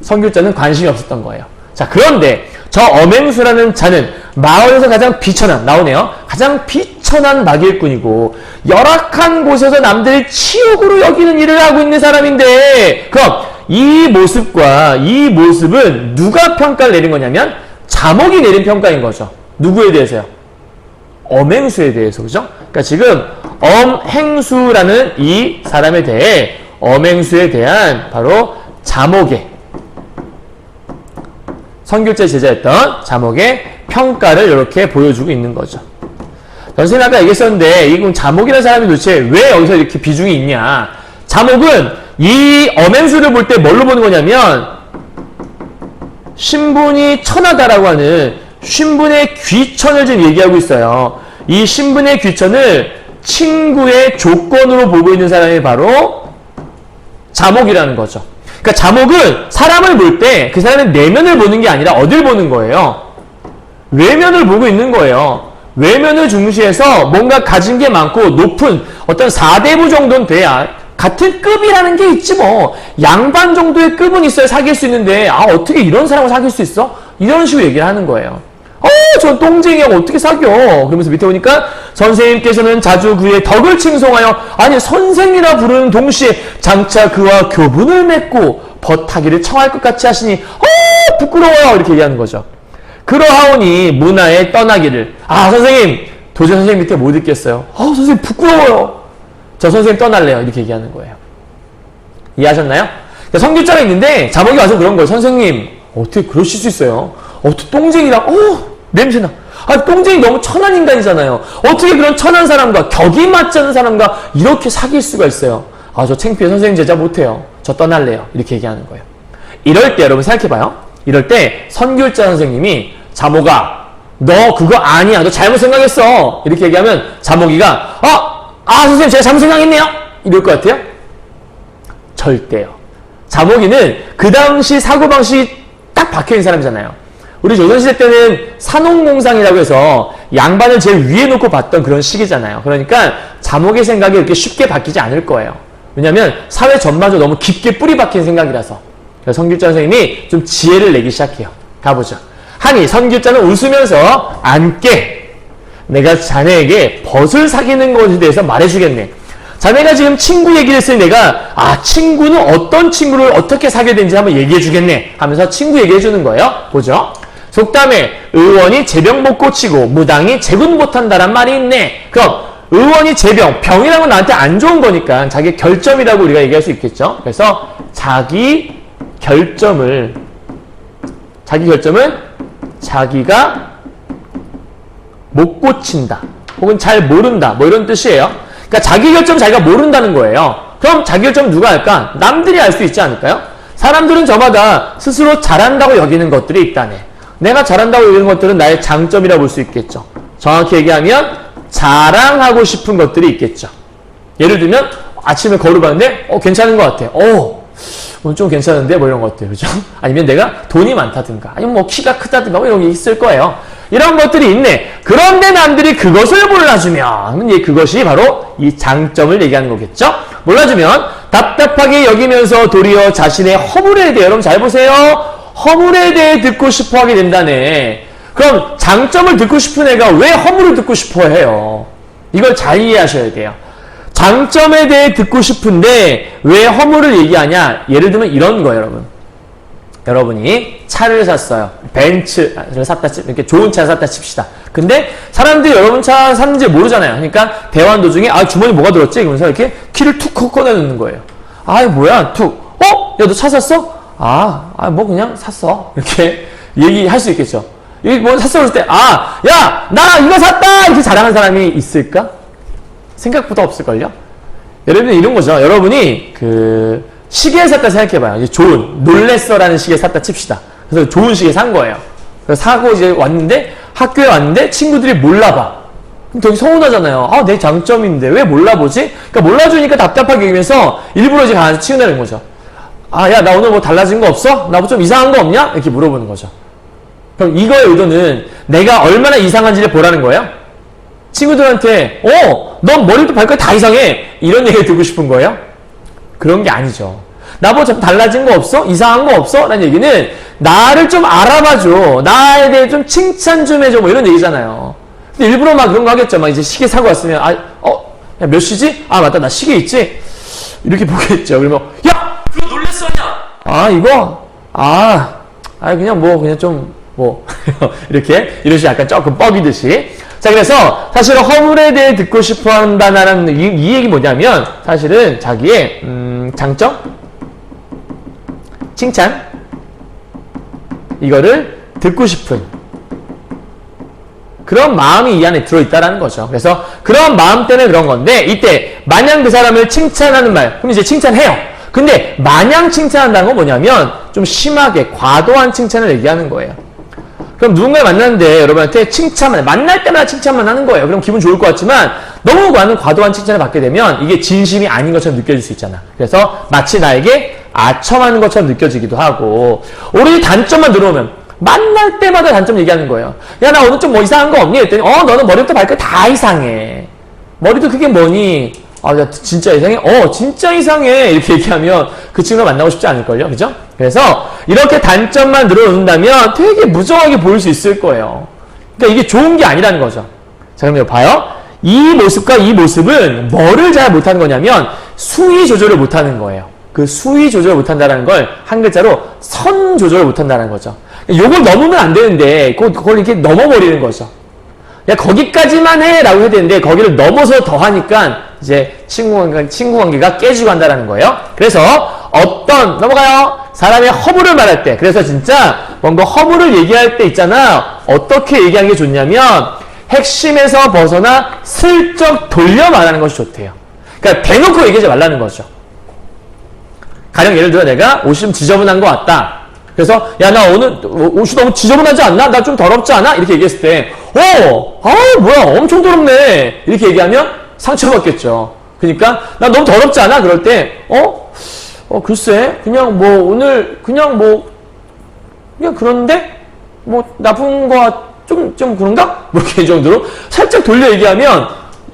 B: 선귤자는 관심이 없었던 거예요. 자, 그런데 저 엄행수라는 자는 마을에서 가장 비천한, 나오네요. 가장 비천한 마길꾼이고 열악한 곳에서 남들이 치욕으로 여기는 일을 하고 있는 사람인데 그럼 이 모습과 이 모습은 누가 평가를 내린 거냐면 자목이 내린 평가인 거죠. 누구에 대해서요? 엄행수에 대해서, 그죠? 그러니까 지금 엄행수라는 이 사람에 대해 엄행수에 대한 바로 자목의 선귤제 제자였던 자목의 평가를 이렇게 보여주고 있는 거죠. 선생님 아까 얘기했었는데 이 자목이라는 사람이 도대체 왜 여기서 이렇게 비중이 있냐? 자목은 이 엄행수를 볼 때 뭘로 보는 거냐면 신분이 천하다라고 하는 신분의 귀천을 지금 얘기하고 있어요. 이 신분의 귀천을 친구의 조건으로 보고 있는 사람이 바로 자목이라는 거죠. 그러니까 자목은 사람을 볼 때 그 사람의 내면을 보는 게 아니라 어딜 보는 거예요? 외면을 보고 있는 거예요. 외면을 중시해서 뭔가 가진 게 많고 높은 어떤 4대부 정도는 돼야 같은 급이라는 게 있지 뭐. 양반 정도의 급은 있어야 사귈 수 있는데 어떻게 이런 사람을 사귈 수 있어? 이런 식으로 얘기를 하는 거예요. 저 똥쟁이하고 어떻게 사겨? 그러면서 밑에 보니까 선생님께서는 자주 그의 덕을 칭송하여 아니 선생이라 부르는 동시에 장차 그와 교분을 맺고 벗하기를 청할 것 같이 하시니 부끄러워요 이렇게 얘기하는 거죠. 그러하오니 문화에 떠나기를 선생님 도저히 선생님 밑에 못 있겠어요. 선생님 부끄러워요. 저 선생님 떠날래요 이렇게 얘기하는 거예요. 이해하셨나요? 선교자가 있는데 자목이 와서 그런 거예요. 선생님 어떻게 그러실 수 있어요? 어떻게 똥쟁이랑 냄새나. 똥쟁이 너무 천한 인간이잖아요. 어떻게 그런 천한 사람과 격이 맞지 않는 사람과 이렇게 사귈 수가 있어요. 저 창피해 선생님 제자 못해요. 저 떠날래요. 이렇게 얘기하는 거예요. 이럴 때 여러분 생각해봐요. 이럴 때 선교자 선생님이 자목아 너 그거 아니야. 너 잘못 생각했어. 이렇게 얘기하면 자목이가 선생님 제가 잘못 생각했네요. 이럴 것 같아요? 절대요. 자목이는 그 당시 사고방식이 딱 박혀있는 사람이잖아요. 우리 조선시대 때는 산홍공상이라고 해서 양반을 제일 위에 놓고 봤던 그런 시기잖아요. 그러니까 자목의 생각이 이렇게 쉽게 바뀌지 않을 거예요. 왜냐하면 사회 전반적으로 너무 깊게 뿌리 박힌 생각이라서. 그래서 선교자 선생님이 좀 지혜를 내기 시작해요. 가보죠. 하니 선교자는 웃으면서 앉게 내가 자네에게 벗을 사귀는 것에 대해서 말해주겠네. 자네가 지금 친구 얘기를 했으니 내가 친구는 어떤 친구를 어떻게 사귀어야 되는지 한번 얘기해주겠네 하면서 친구 얘기해주는 거예요. 보죠. 속담에 의원이 제병 못 고치고 무당이 제군 못한다란 말이 있네. 그럼 의원이 제병, 병이라는 건 나한테 안 좋은 거니까 자기 결점이라고 우리가 얘기할 수 있겠죠. 그래서 자기 결점은 자기가 못 고친다 혹은 잘 모른다 뭐 이런 뜻이에요. 그러니까 자기 결점 자기가 모른다는 거예요. 그럼 자기 결점 누가 할까? 남들이 알 수 있지 않을까요? 사람들은 저마다 스스로 잘한다고 여기는 것들이 있다네. 내가 잘한다고 여기는 것들은 나의 장점이라고 볼 수 있겠죠. 정확히 얘기하면 자랑하고 싶은 것들이 있겠죠. 예를 들면 아침에 걸어봤는데 괜찮은 것 같아. 오늘 좀 괜찮은데 뭐 이런 것들, 그죠? 아니면 내가 돈이 많다든가 아니면 뭐 키가 크다든가 뭐 이런 게 있을 거예요. 이런 것들이 있네. 그런데 남들이 그것을 몰라주면 그것이 바로 이 장점을 얘기하는 거겠죠. 몰라주면 답답하게 여기면서 도리어 자신의 허물에 대해, 여러분 잘 보세요. 허물에 대해 듣고 싶어 하게 된다네. 그럼 장점을 듣고 싶은 애가 왜 허물을 듣고 싶어 해요? 이걸 잘 이해하셔야 돼요. 장점에 대해 듣고 싶은데 왜 허물을 얘기하냐? 예를 들면 이런 거예요, 여러분. 여러분이 차를 샀어요. 벤츠를 샀다 이렇게 좋은 차를 샀다 칩시다. 근데 사람들이 여러분 차 샀는지 모르잖아요. 그러니까 대화 도중에 주머니 뭐가 들었지? 그러면서 이렇게 키를 툭 꺼내놓는 거예요. 이거 뭐야? 툭. 야, 너 차 샀어? 뭐 그냥 샀어. 이렇게 얘기할 수 있겠죠. 이게 뭐 샀어 그럴 때 야, 나 이거 샀다! 이렇게 자랑하는 사람이 있을까? 생각보다 없을걸요? 예를 들면 이런 거죠. 여러분이 시계를 샀다 생각해봐요. 이제 좋은, 놀랬어라는 시계 샀다 칩시다. 그래서 좋은 시계 산 거예요. 그래서 사고 이제 왔는데, 학교에 왔는데, 친구들이 몰라봐. 그럼 되게 서운하잖아요. 내 장점인데, 왜 몰라보지? 그러니까 몰라주니까 답답하게 여기면서 일부러 이제 가서 치우내는 거죠. 야, 나 오늘 뭐 달라진 거 없어? 나 뭐 좀 이상한 거 없냐? 이렇게 물어보는 거죠. 그럼 이거의 의도는 내가 얼마나 이상한지를 보라는 거예요? 친구들한테, 넌 머리부터 발끝 다 이상해! 이런 얘기를 듣고 싶은 거예요? 그런 게 아니죠. 나보고 좀 달라진 거 없어? 이상한 거 없어? 라는 얘기는 나를 좀 알아봐줘. 나에 대해 좀 칭찬 좀 해줘. 뭐 이런 얘기잖아요. 근데 일부러 막 그런 거 하겠죠. 막 이제 시계 사고 왔으면, 야, 몇 시지? 맞다. 나 시계 있지? 이렇게 보겠죠. 그러면, 야! 그거 놀랬었냐? 이거? 그냥 그냥 좀, 이렇게, 이러시 약간 조금 뻐기듯이. 자, 그래서 사실은 허물에 대해 듣고 싶어 한다는 이 얘기 뭐냐면 사실은 자기의 장점, 칭찬, 이거를 듣고 싶은 그런 마음이 이 안에 들어있다라는 거죠. 그래서 그런 마음 때문에 그런 건데 이때 마냥 그 사람을 칭찬하는 말, 그럼 이제 칭찬해요. 근데 마냥 칭찬한다는 건 뭐냐면 좀 심하게 과도한 칭찬을 얘기하는 거예요. 그럼 누군가를 만났는데 여러분한테 만날 때마다 칭찬만 하는 거예요. 그럼 기분 좋을 것 같지만 너무 많은 과도한 칭찬을 받게 되면 이게 진심이 아닌 것처럼 느껴질 수 있잖아. 그래서 마치 나에게 아첨하는 것처럼 느껴지기도 하고 오로지 단점만 들어오면 만날 때마다 단점 얘기하는 거예요. 야, 나 오늘 좀 뭐 이상한 거 없니? 했더니 너는 머리부터 발끝 다 이상해. 머리도 그게 뭐니? 야, 진짜 이상해? 진짜 이상해. 이렇게 얘기하면 그 친구를 만나고 싶지 않을걸요? 그죠? 그래서 이렇게 단점만 늘어놓는다면 되게 무정하게 보일 수 있을 거예요. 그러니까 이게 좋은 게 아니라는 거죠. 자, 그럼 봐요. 이 모습과 이 모습은 뭐를 잘 못하는 거냐면 수위 조절을 못하는 거예요. 그 수위 조절을 못한다는 걸 한 글자로 선 조절을 못한다는 거죠. 요걸 넘으면 안 되는데 그걸 이렇게 넘어버리는 거죠. 야, 거기까지만 해! 라고 해야 되는데 거기를 넘어서 더 하니까 이제 친구 관계가 깨지고 한다는 거예요. 그래서 넘어가요. 사람의 허물을 말할 때, 그래서 진짜 뭔가 허물을 얘기할 때 있잖아. 어떻게 얘기하는 게 좋냐면 핵심에서 벗어나 슬쩍 돌려 말하는 것이 좋대요. 그러니까 대놓고 얘기하지 말라는 거죠. 가령 예를 들어 내가 옷이 좀 지저분한 것 같다. 그래서 야, 나 오늘 옷이 너무 지저분하지 않나? 나 좀 더럽지 않아? 이렇게 얘기했을 때 뭐야 엄청 더럽네. 이렇게 얘기하면 상처받겠죠. 그러니까 나 너무 더럽지 않아? 그럴 때 글쎄 그냥 오늘 그냥 그런데 나쁜 거 좀 그런가? 이렇게 이 정도로 살짝 돌려 얘기하면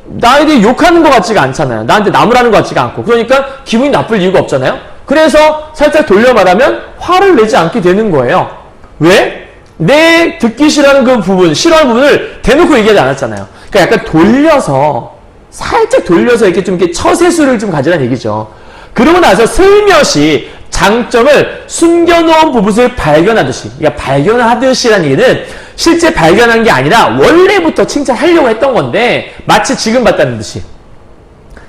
B: 나에 대해 욕하는 것 같지가 않잖아요. 나한테 나무라는 것 같지가 않고. 그러니까 기분이 나쁠 이유가 없잖아요. 그래서 살짝 돌려 말하면 화를 내지 않게 되는 거예요. 왜? 내 듣기 싫어하는 그 부분, 싫어하는 부분을 대놓고 얘기하지 않았잖아요. 그러니까 약간 살짝 돌려서 이렇게 좀 이렇게 처세술을 좀 가지라는 얘기죠. 그러고 나서 슬며시 장점을 숨겨놓은 부분을 발견하듯이, 그러니까 발견을 하듯이라는 얘기는 실제 발견한 게 아니라 원래부터 칭찬하려고 했던 건데 마치 지금 봤다는 듯이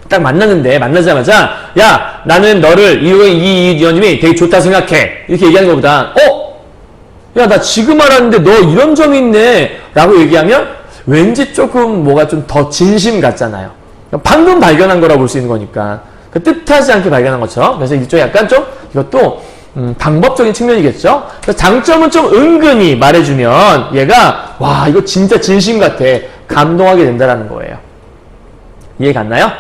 B: 딱 만나자마자 야, 나는 너를 이 위원님이 되게 좋다 생각해. 이렇게 얘기하는 것보다 야, 나 지금 알았는데 너 이런 점이 있네 라고 얘기하면 왠지 조금 뭐가 좀 더 진심 같잖아요. 방금 발견한 거라고 볼 수 있는 거니까. 뜻하지 않게 발견한 것처럼. 그래서 이쪽 약간 좀 이것도 방법적인 측면이겠죠. 그래서 장점은 좀 은근히 말해주면 얘가 와, 이거 진짜 진심 같아. 감동하게 된다라는 거예요. 이해 갔나요?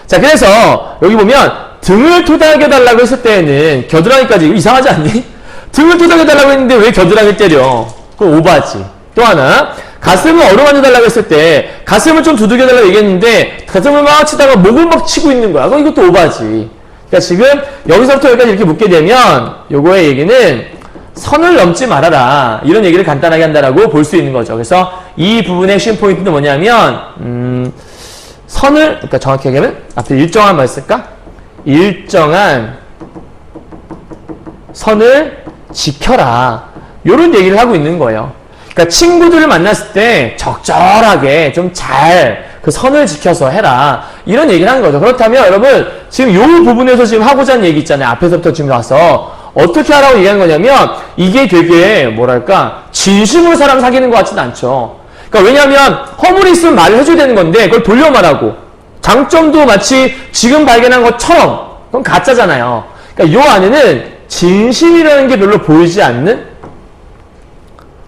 B: 자, 그래서 여기 보면 등을 토닥여달라고 했을 때에는 겨드랑이까지 이거 이상하지 않니? 등을 토닥여달라고 했는데 왜 겨드랑이 때려? 그건 오바지. 또 하나, 가슴을 어루만져달라고 했을 때 가슴을 좀 두들겨달라고 얘기했는데 가슴을 막 치다가 목을 막 치고 있는 거야. 그럼 이것도 오바지. 그러니까 지금 여기서부터 여기까지 이렇게 묻게 되면 요거의 얘기는 선을 넘지 말아라. 이런 얘기를 간단하게 한다라고 볼 수 있는 거죠. 그래서 이 부분의 핵심 포인트는 뭐냐면 선을, 그러니까 정확히 얘기하면 앞에 일정한 말 쓸까? 일정한 선을 지켜라. 요런 얘기를 하고 있는 거예요. 그러니까 친구들을 만났을 때 적절하게 좀 잘 그 선을 지켜서 해라. 이런 얘기를 하는 거죠. 그렇다면 여러분 지금 요 부분에서 지금 하고자 하는 얘기 있잖아요. 앞에서부터 지금 와서 어떻게 하라고 얘기하는 거냐면 이게 되게 뭐랄까 진심으로 사람 사귀는 것 같지는 않죠. 그러니까 왜냐하면 허물이 있으면 말을 해줘야 되는 건데 그걸 돌려 말하고 장점도 마치 지금 발견한 것처럼 그건 가짜잖아요. 그러니까 요 안에는 진심이라는 게 별로 보이지 않는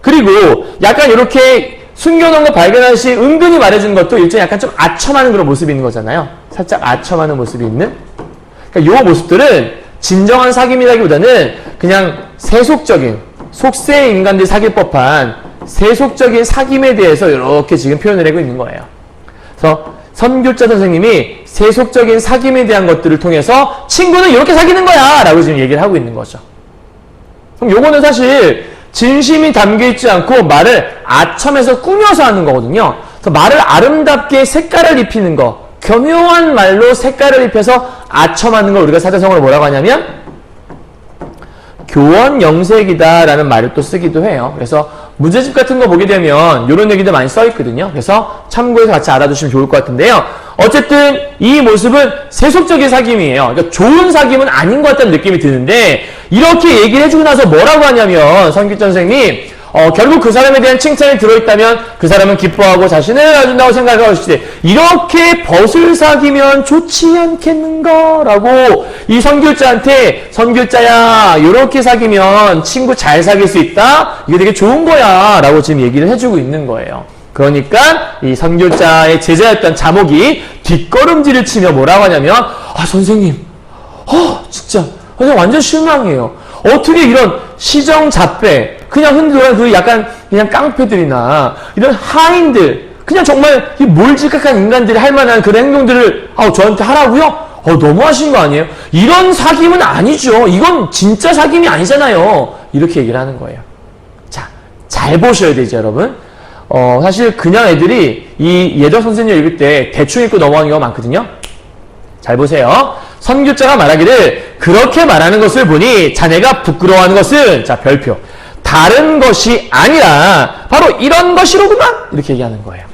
B: 그리고 약간 이렇게 숨겨놓은 거 발견한 시 은근히 말해주는 것도 일종의 약간 좀 아첨하는 그런 모습이 있는 거잖아요. 살짝 아첨하는 모습이 있는 그러니까 요 모습들은 진정한 사귐이라기보다는 그냥 세속적인 속세의 인간들이 사귈 법한 세속적인 사귐에 대해서 이렇게 지금 표현을 하고 있는 거예요. 그래서 선교자 선생님이 세속적인 사귐에 대한 것들을 통해서 친구는 이렇게 사귀는 거야 라고 지금 얘기를 하고 있는 거죠. 그럼 요거는 사실 진심이 담겨있지 않고 말을 아첨해서 꾸며서 하는 거거든요. 그래서 말을 아름답게 색깔을 입히는 거 교묘한 말로 색깔을 입혀서 아첨하는 걸 우리가 사자성어로 뭐라고 하냐면 교원영색이다라는 말을 또 쓰기도 해요. 그래서 문제집 같은 거 보게 되면 이런 얘기도 많이 써 있거든요. 그래서 참고해서 같이 알아두시면 좋을 것 같은데요. 어쨌든 이 모습은 세속적인 사귐이에요. 그러니까 좋은 사귐은 아닌 것 같다는 느낌이 드는데 이렇게 얘기를 해주고 나서 뭐라고 하냐면 선교자 선생님이 결국 그 사람에 대한 칭찬이 들어있다면 그 사람은 기뻐하고 자신을 알아준다고 생각할 것이지 이렇게 벗을 사귀면 좋지 않겠는가 라고 이 선교자한테 선교자야 이렇게 사귀면 친구 잘 사귈 수 있다 이게 되게 좋은 거야 라고 지금 얘기를 해주고 있는 거예요. 그러니까 이 선교자의 제자였던 자목이 뒷걸음질을 치며 뭐라고 하냐면 선생님 진짜 완전 실망이에요. 어떻게 이런 시정잡배 그냥 흔들어야 그 약간 그냥 깡패들이나 이런 하인들 그냥 정말 이 몰지각한 인간들이 할 만한 그런 행동들을 저한테 하라고요? 너무하신 거 아니에요? 이런 사귐은 아니죠. 이건 진짜 사귐이 아니잖아요. 이렇게 얘기를 하는 거예요. 자, 잘 보셔야 되죠, 여러분. 사실 그냥 애들이 이 예적 선생님 읽을 때 대충 읽고 넘어가는 경우가 많거든요. 잘 보세요. 선교자가 말하기를 그렇게 말하는 것을 보니 자네가 부끄러워하는 것은 자 별표 다른 것이 아니라 바로 이런 것이로구만 이렇게 얘기하는 거예요.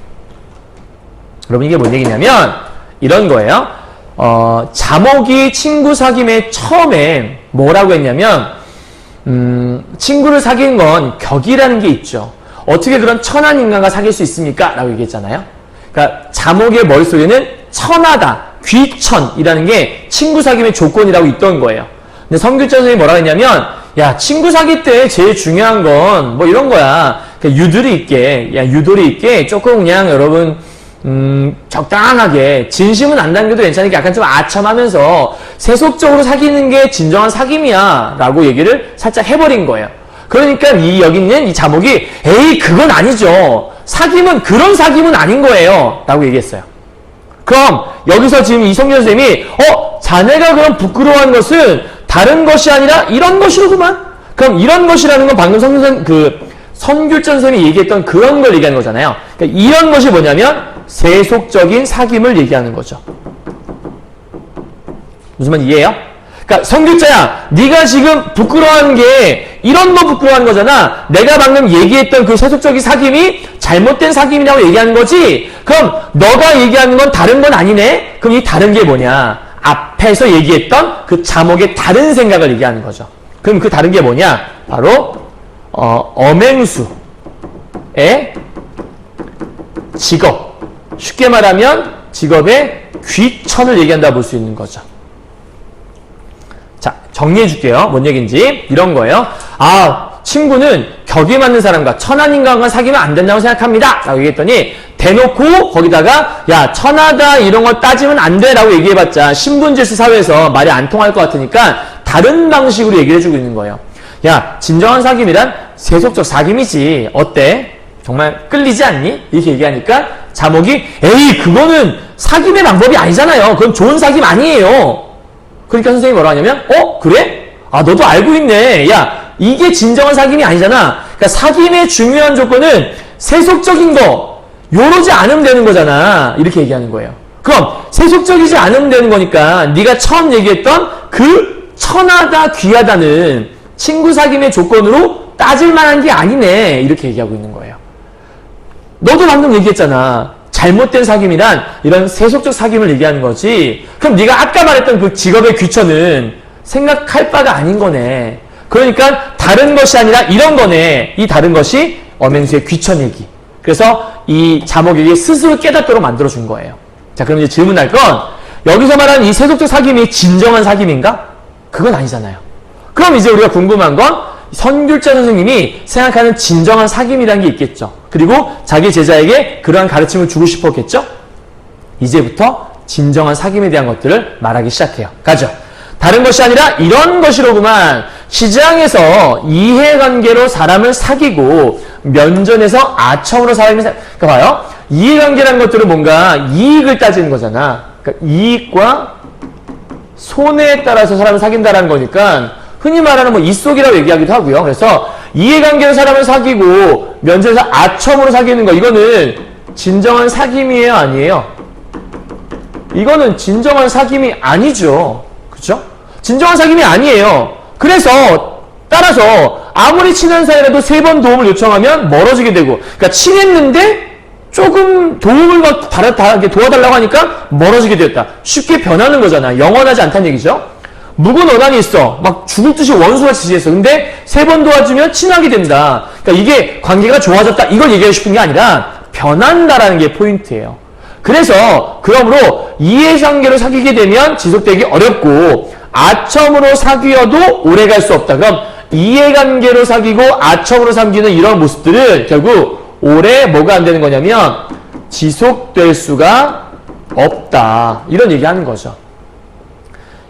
B: 여러분 이게 뭔 얘기냐면 이런 거예요. 자목이 친구 사귐의 처음에 뭐라고 했냐면 친구를 사귄 건 격이라는 게 있죠. 어떻게 그런 천한 인간과 사귈 수 있습니까? 라고 얘기했잖아요. 그러니까 자목의 머릿속에는 천하다, 귀천이라는 게 친구 사귐의 조건이라고 있던 거예요. 근데 선교자 선생님이 뭐라고 했냐면 야 친구 사귈 때 제일 중요한 건 뭐 이런 거야. 그러니까 유도리 있게 조금 그냥 여러분 적당하게 진심은 안 담겨도 괜찮으니까 약간 좀 아첨하면서 세속적으로 사귀는 게 진정한 사귐이야 라고 얘기를 살짝 해버린 거예요. 그러니까 여기 있는 이 자목이 에이 그건 아니죠. 사귐은 그런 사귐은 아닌 거예요 라고 얘기했어요. 그럼 여기서 지금 이 선교자 선생님이 자네가 그럼 부끄러워한 것은 다른 것이 아니라 이런 것이로구만. 그럼 이런 것이라는 건 방금 선교자 선생님이 얘기했던 그런 걸 얘기하는 거잖아요. 그러니까 이런 것이 뭐냐면 세속적인 사귐을 얘기하는 거죠. 무슨 말 이해해요? 그러니까 선교자야 네가 지금 부끄러워하는 게 이런 거 부끄러워하는 거잖아. 내가 방금 얘기했던 그 세속적인 사귐이 잘못된 사귐이라고 얘기하는 거지. 그럼 너가 얘기하는 건 다른 건 아니네. 그럼 이 다른 게 뭐냐? 앞에서 얘기했던 그 자목의 다른 생각을 얘기하는 거죠. 그럼 그 다른 게 뭐냐? 바로 엄행수의 직업. 쉽게 말하면 직업의 귀천을 얘기한다고 볼 수 있는 거죠. 자, 정리해 줄게요. 뭔 얘기인지. 이런 거예요. 친구는 격이 맞는 사람과 천한 인간과 사귀면 안 된다고 생각합니다. 라고 얘기했더니 대놓고 거기다가 야 천하다 이런 거 따지면 안 돼 라고 얘기해봤자 신분질서 사회에서 말이 안 통할 것 같으니까 다른 방식으로 얘기를 해주고 있는 거예요. 야 진정한 사귐이란 세속적 사귐이지 어때? 정말 끌리지 않니? 이렇게 얘기하니까 자목이 에이 그거는 사귐의 방법이 아니잖아요. 그건 좋은 사귐 아니에요. 그러니까 선생님이 뭐라 하냐면 그래? 아 너도 알고 있네. 야 이게 진정한 사귐이 아니잖아. 그러니까 사귐의 중요한 조건은 세속적인 거 요러지 않으면 되는 거잖아. 이렇게 얘기하는 거예요. 그럼 세속적이지 않으면 되는 거니까 네가 처음 얘기했던 그 천하다 귀하다는 친구 사귐의 조건으로 따질 만한 게 아니네. 이렇게 얘기하고 있는 거예요. 너도 방금 얘기했잖아. 잘못된 사귐이란 이런 세속적 사귐을 얘기하는 거지. 그럼 네가 아까 말했던 그 직업의 귀천은 생각할 바가 아닌 거네. 그러니까 다른 것이 아니라 이런 거네. 이 다른 것이 어맹수의 귀천 얘기. 그래서 이 자목에게 스스로 깨닫도록 만들어준 거예요. 자, 그럼 이제 질문할 건 여기서 말하는 이 세속적 사귐이 진정한 사귐인가? 그건 아니잖아요. 그럼 이제 우리가 궁금한 건 선귤자 선생님이 생각하는 진정한 사귐이라는 게 있겠죠. 그리고 자기 제자에게 그러한 가르침을 주고 싶었겠죠. 이제부터 진정한 사귐에 대한 것들을 말하기 시작해요. 가죠. 다른 것이 아니라 이런 것이로구만. 시장에서 이해관계로 사람을 사귀고 면전에서 아첨으로 사람을 그러니까 봐요. 이해관계라는 것들은 뭔가 이익을 따지는 거잖아. 그러니까 이익과 손해에 따라서 사람을 사귄다라는 거니까 흔히 말하는 뭐 이속이라고 얘기하기도 하고요. 그래서 이해관계로 사람을 사귀고 면전에서 아첨으로 사귀는 거 이거는 진정한 사귐이에요? 아니에요? 이거는 진정한 사귐이 아니죠. 그렇죠? 진정한 사귐이 아니에요. 그래서 따라서 아무리 친한 사이라도 3번 도움을 요청하면 멀어지게 되고 그러니까 친했는데 조금 도움을 막 도와달라고 하니까 멀어지게 되었다. 쉽게 변하는 거잖아. 영원하지 않다는 얘기죠. 무근원한이 있어. 막 죽을 듯이 원수같이 지냈어. 근데 3번 도와주면 친하게 된다. 그러니까 이게 관계가 좋아졌다. 이걸 얘기하고 싶은 게 아니라 변한다라는 게 포인트예요. 그래서 그러므로 이해관계로 사귀게 되면 지속되기 어렵고 아첨으로 사귀어도 오래갈 수 없다. 그럼 이해관계로 사귀고 아첨으로 사귀는 이런 모습들은 결국 오래 뭐가 안 되는 거냐면 지속될 수가 없다. 이런 얘기하는 거죠.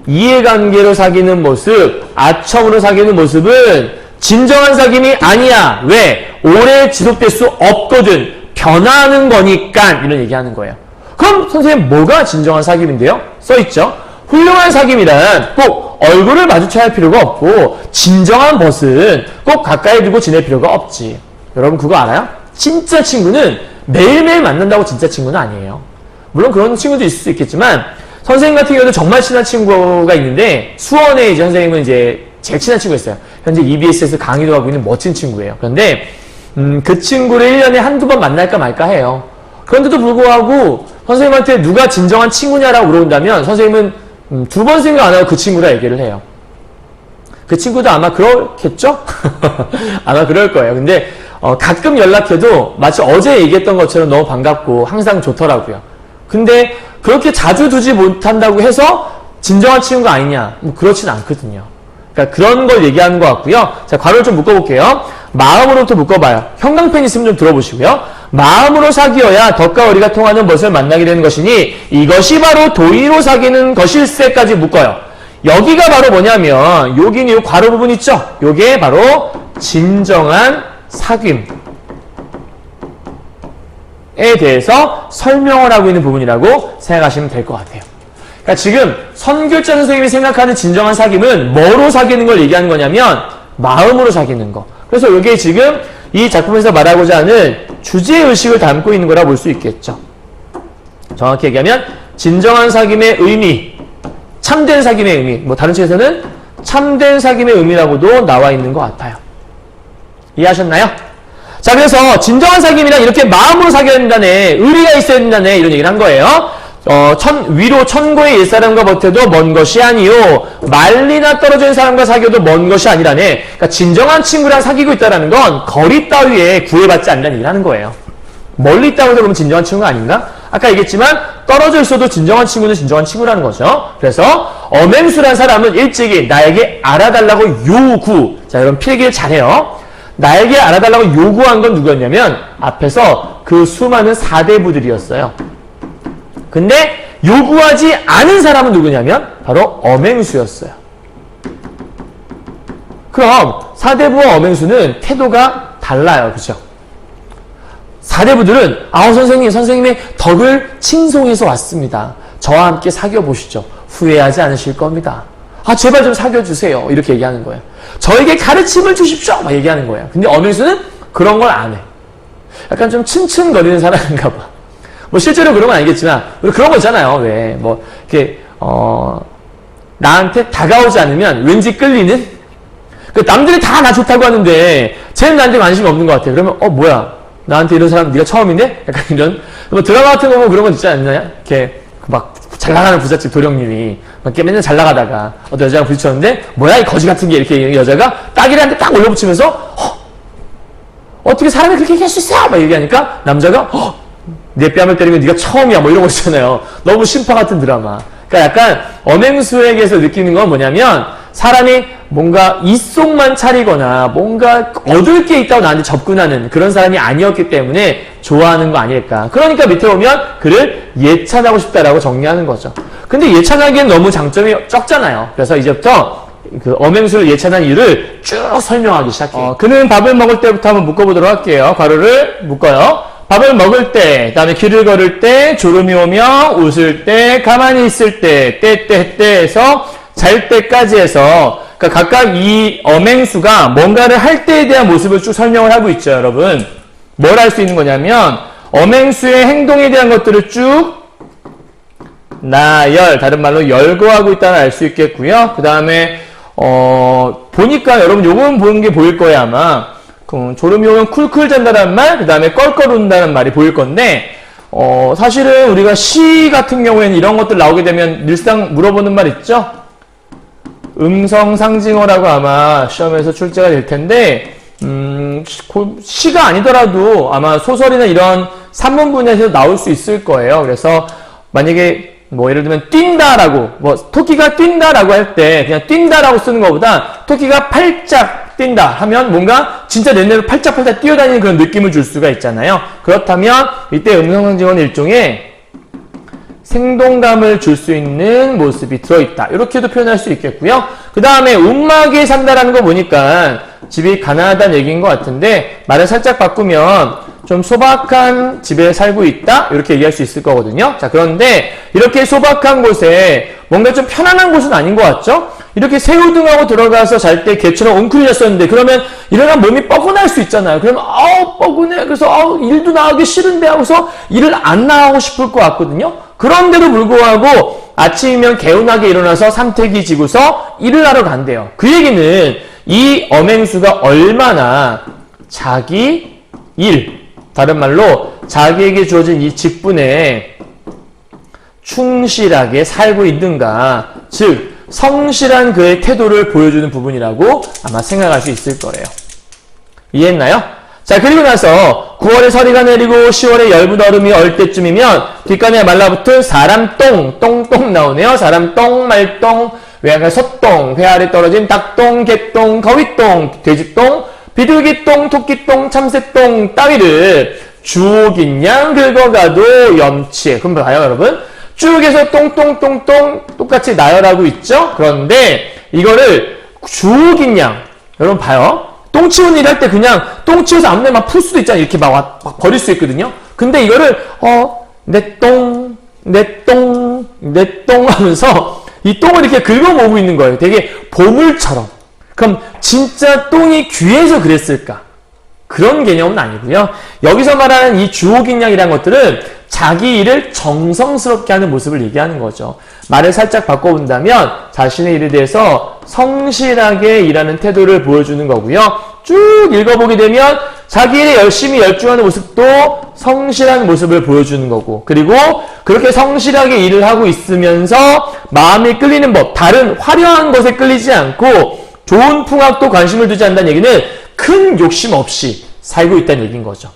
B: 이해관계로 사귀는 모습, 아첨으로 사귀는 모습은 진정한 사귐이 아니야. 왜? 오래 지속될 수 없거든. 변하는 거니까 이런 얘기하는 거예요. 그럼 선생님 뭐가 진정한 사귐인데요? 써있죠. 훌륭한 사귐이란 꼭 얼굴을 마주쳐야 할 필요가 없고 진정한 벗은 꼭 가까이 두고 지낼 필요가 없지. 여러분 그거 알아요? 진짜 친구는 매일매일 만난다고 진짜 친구는 아니에요. 물론 그런 친구도 있을 수 있겠지만 선생님 같은 경우도 정말 친한 친구가 있는데 수원에 이제 선생님은 이제 제일 친한 친구가 있어요. 현재 EBS에서 강의도 하고 있는 멋진 친구예요. 그런데 그 친구를 1년에 한두 번 만날까 말까 해요. 그런데도 불구하고 선생님한테 누가 진정한 친구냐라고 물어본다면 선생님은 2번 생각 안 하고 그 친구라 얘기를 해요. 그 친구도 아마 그렇겠죠? 아마 그럴 거예요. 근데 가끔 연락해도 마치 어제 얘기했던 것처럼 너무 반갑고 항상 좋더라고요. 근데 그렇게 자주 두지 못한다고 해서 진정한 친구가 아니냐? 뭐 그렇진 않거든요. 그러니까 그런 걸 얘기하는 것 같고요. 자, 괄호를 좀 묶어볼게요. 마음으로부터 묶어봐요. 형광펜 있으면 좀 들어보시고요. 마음으로 사귀어야 덕과 의리가 통하는 것을 만나게 되는 것이니 이것이 바로 도의로 사귀는 것일세까지 묶어요. 여기가 바로 뭐냐면 여기는 이 괄호 부분 있죠? 요게 바로 진정한 사귐에 대해서 설명을 하고 있는 부분이라고 생각하시면 될 것 같아요. 그러니까 지금 선귤자 선생님이 생각하는 진정한 사귐은 뭐로 사귀는 걸 얘기하는 거냐면 마음으로 사귀는 거. 그래서 이게 지금 이 작품에서 말하고자 하는 주제의식을 담고 있는 거라 볼 수 있겠죠. 정확히 얘기하면 진정한 사귐의 의미, 참된 사귐의 의미, 뭐 다른 책에서는 참된 사귐의 의미라고도 나와 있는 것 같아요. 이해하셨나요? 자, 그래서 진정한 사귐이란 이렇게 마음으로 사귀어야 된다네, 의리가 있어야 된다네, 이런 얘기를 한 거예요. 위로 천고의 옛사람과 버텨도 먼 것이 아니요 말리나 떨어져 있는 사람과 사귀어도 먼 것이 아니라네. 그러니까 진정한 친구랑 사귀고 있다는 건 거리 따위에 구애받지 않는다는 얘기를 하는 거예요. 멀리 있다고 해서 그러면 진정한 친구가 아닌가? 아까 얘기했지만 떨어져 있어도 진정한 친구는 진정한 친구라는 거죠. 그래서 어맹수란 사람은 일찍이 나에게 알아달라고 요구. 자, 여러분 필기를 잘해요. 나에게 알아달라고 요구한 건 누구였냐면 앞에서 그 수많은 사대부들이었어요. 근데 요구하지 않은 사람은 누구냐면 바로 엄행수였어요. 그럼 사대부와 엄행수는 태도가 달라요. 그죠? 사대부들은 선생님의 덕을 칭송해서 왔습니다. 저와 함께 사귀어 보시죠. 후회하지 않으실 겁니다. 제발 좀 사귀어 주세요. 이렇게 얘기하는 거예요. 저에게 가르침을 주십시오. 막 얘기하는 거예요. 근데 엄행수는 그런 걸 안 해. 약간 좀 츤츤거리는 사람인가 봐. 뭐 실제로 그런 건 아니겠지만 우리 그런 거 있잖아요. 왜 뭐 이렇게 나한테 다가오지 않으면 왠지 끌리는. 남들이 다 나 좋다고 하는데 쟤는 나한테 관심이 없는 것 같아. 그러면 뭐야? 나한테 이런 사람 네가 처음인데? 약간 이런 뭐 드라마 같은 거 보면 그런 건 있지 않나요? 이렇게 막 잘 나가는 부잣집 도령님이 막 맨날 잘 나가다가 어떤 여자랑 부딪혔는데 뭐야 이 거지 같은 게 이렇게 여자가 따기한테 딱 올려붙이면서 어떻게 사람이 그렇게 얘기할 수 있어? 막 얘기하니까 남자가 내 뺨을 때리면 네가 처음이야 뭐 이런 거 있잖아요. 너무 신파 같은 드라마. 그러니까 약간 엄행수에게서 느끼는 건 뭐냐면 사람이 뭔가 입속만 차리거나 뭔가 얻을 게 있다고 나한테 접근하는 그런 사람이 아니었기 때문에 좋아하는 거 아닐까. 그러니까 밑에 보면 그를 예찬하고 싶다라고 정리하는 거죠. 근데 예찬하기엔 너무 장점이 적잖아요. 그래서 이제부터 그 엄행수를 예찬한 이유를 쭉 설명하기 시작해요. 그는 밥을 먹을 때부터 한번 묶어보도록 할게요. 괄호를 묶어요. 밥을 먹을 때, 그다음에 길을 걸을 때, 졸음이 오며, 웃을 때, 가만히 있을 때, 때에서 잘 때까지 해서 그러니까 각각 이 엄행수가 뭔가를 할 때에 대한 모습을 쭉 설명을 하고 있죠, 여러분. 뭘 할 수 있는 거냐면 엄행수의 행동에 대한 것들을 쭉 나열, 다른 말로 열거하고 있다는 알 수 있겠고요. 그 다음에 보니까 여러분 요건 보는 게 보일 거예요, 아마. 졸음이 오면 쿨쿨 잔다는 말, 그 다음에 껄껄 웃는다는 말이 보일 건데 사실은 우리가 시 같은 경우에는 이런 것들 나오게 되면 늘상 물어보는 말 있죠? 음성 상징어라고 아마 시험에서 출제가 될 텐데 시가 아니더라도 아마 소설이나 이런 산문분야에서 나올 수 있을 거예요. 그래서 만약에 뭐 예를 들면 뛴다라고 토끼가 뛴다라고 할 때 그냥 뛴다라고 쓰는 것보다 토끼가 팔짝 뛴다 하면 뭔가 진짜 내 눈으로 팔짝팔짝 뛰어다니는 그런 느낌을 줄 수가 있잖아요. 그렇다면 이때 음성상징어는 일종의 생동감을 줄 수 있는 모습이 들어있다. 이렇게도 표현할 수 있겠고요. 그 다음에 움막에 산다라는 거 보니까 집이 가난하다는 얘기인 것 같은데 말을 살짝 바꾸면 좀 소박한 집에 살고 있다? 이렇게 얘기할 수 있을 거거든요. 자, 그런데 이렇게 소박한 곳에 뭔가 좀 편안한 곳은 아닌 것 같죠? 이렇게 새우등하고 들어가서 잘 때 개처럼 웅크리 잤었는데 그러면 일어나 몸이 뻐근할 수 있잖아요. 그러면 뻐근해. 그래서 일도 나가기 싫은데 하고서 일을 안 나가고 싶을 것 같거든요. 그런데도 불구하고 아침이면 개운하게 일어나서 삼태기 지고서 일을 하러 간대요. 그 얘기는 이 엄행수가 얼마나 자기 일, 다른 말로 자기에게 주어진 이 직분에 충실하게 살고 있는가, 즉 성실한 그의 태도를 보여주는 부분이라고 아마 생각할 수 있을 거예요. 이해했나요? 자, 그리고 나서 9월에 서리가 내리고 10월에 엷은 얼음이 얼 때쯤이면 뒷간에 말라붙은 사람 똥 나오네요. 사람 똥, 말똥, 외양간 소똥, 회 아래 떨어진 닭똥, 개똥, 거위똥, 돼지똥, 비둘기똥, 토끼똥, 참새똥 따위를 주옥인 양 긁어가도 염치해. 그럼 봐요, 여러분. 쭉 해서 똥똥똥똥 똑같이 나열하고 있죠? 그런데 이거를 주옥인 양, 여러분 봐요. 똥 치우는 일 할 때 그냥 똥 치워서 아무 데나 막 풀 수도 있잖아요. 이렇게 막 버릴 수 있거든요. 근데 이거를 내 똥 하면서 이 똥을 이렇게 긁어 모으고 있는 거예요. 되게 보물처럼. 그럼 진짜 똥이 귀해서 그랬을까? 그런 개념은 아니고요. 여기서 말하는 이 주옥인 양이라는 것들은 자기 일을 정성스럽게 하는 모습을 얘기하는 거죠. 말을 살짝 바꿔본다면 자신의 일에 대해서 성실하게 일하는 태도를 보여주는 거고요. 쭉 읽어보게 되면 자기 일에 열심히 열중하는 모습도 성실한 모습을 보여주는 거고, 그리고 그렇게 성실하게 일을 하고 있으면서 마음이 끌리는 법, 다른 화려한 것에 끌리지 않고 좋은 풍악도 관심을 두지 않는다는 얘기는 큰 욕심 없이 살고 있다는 얘기인 거죠.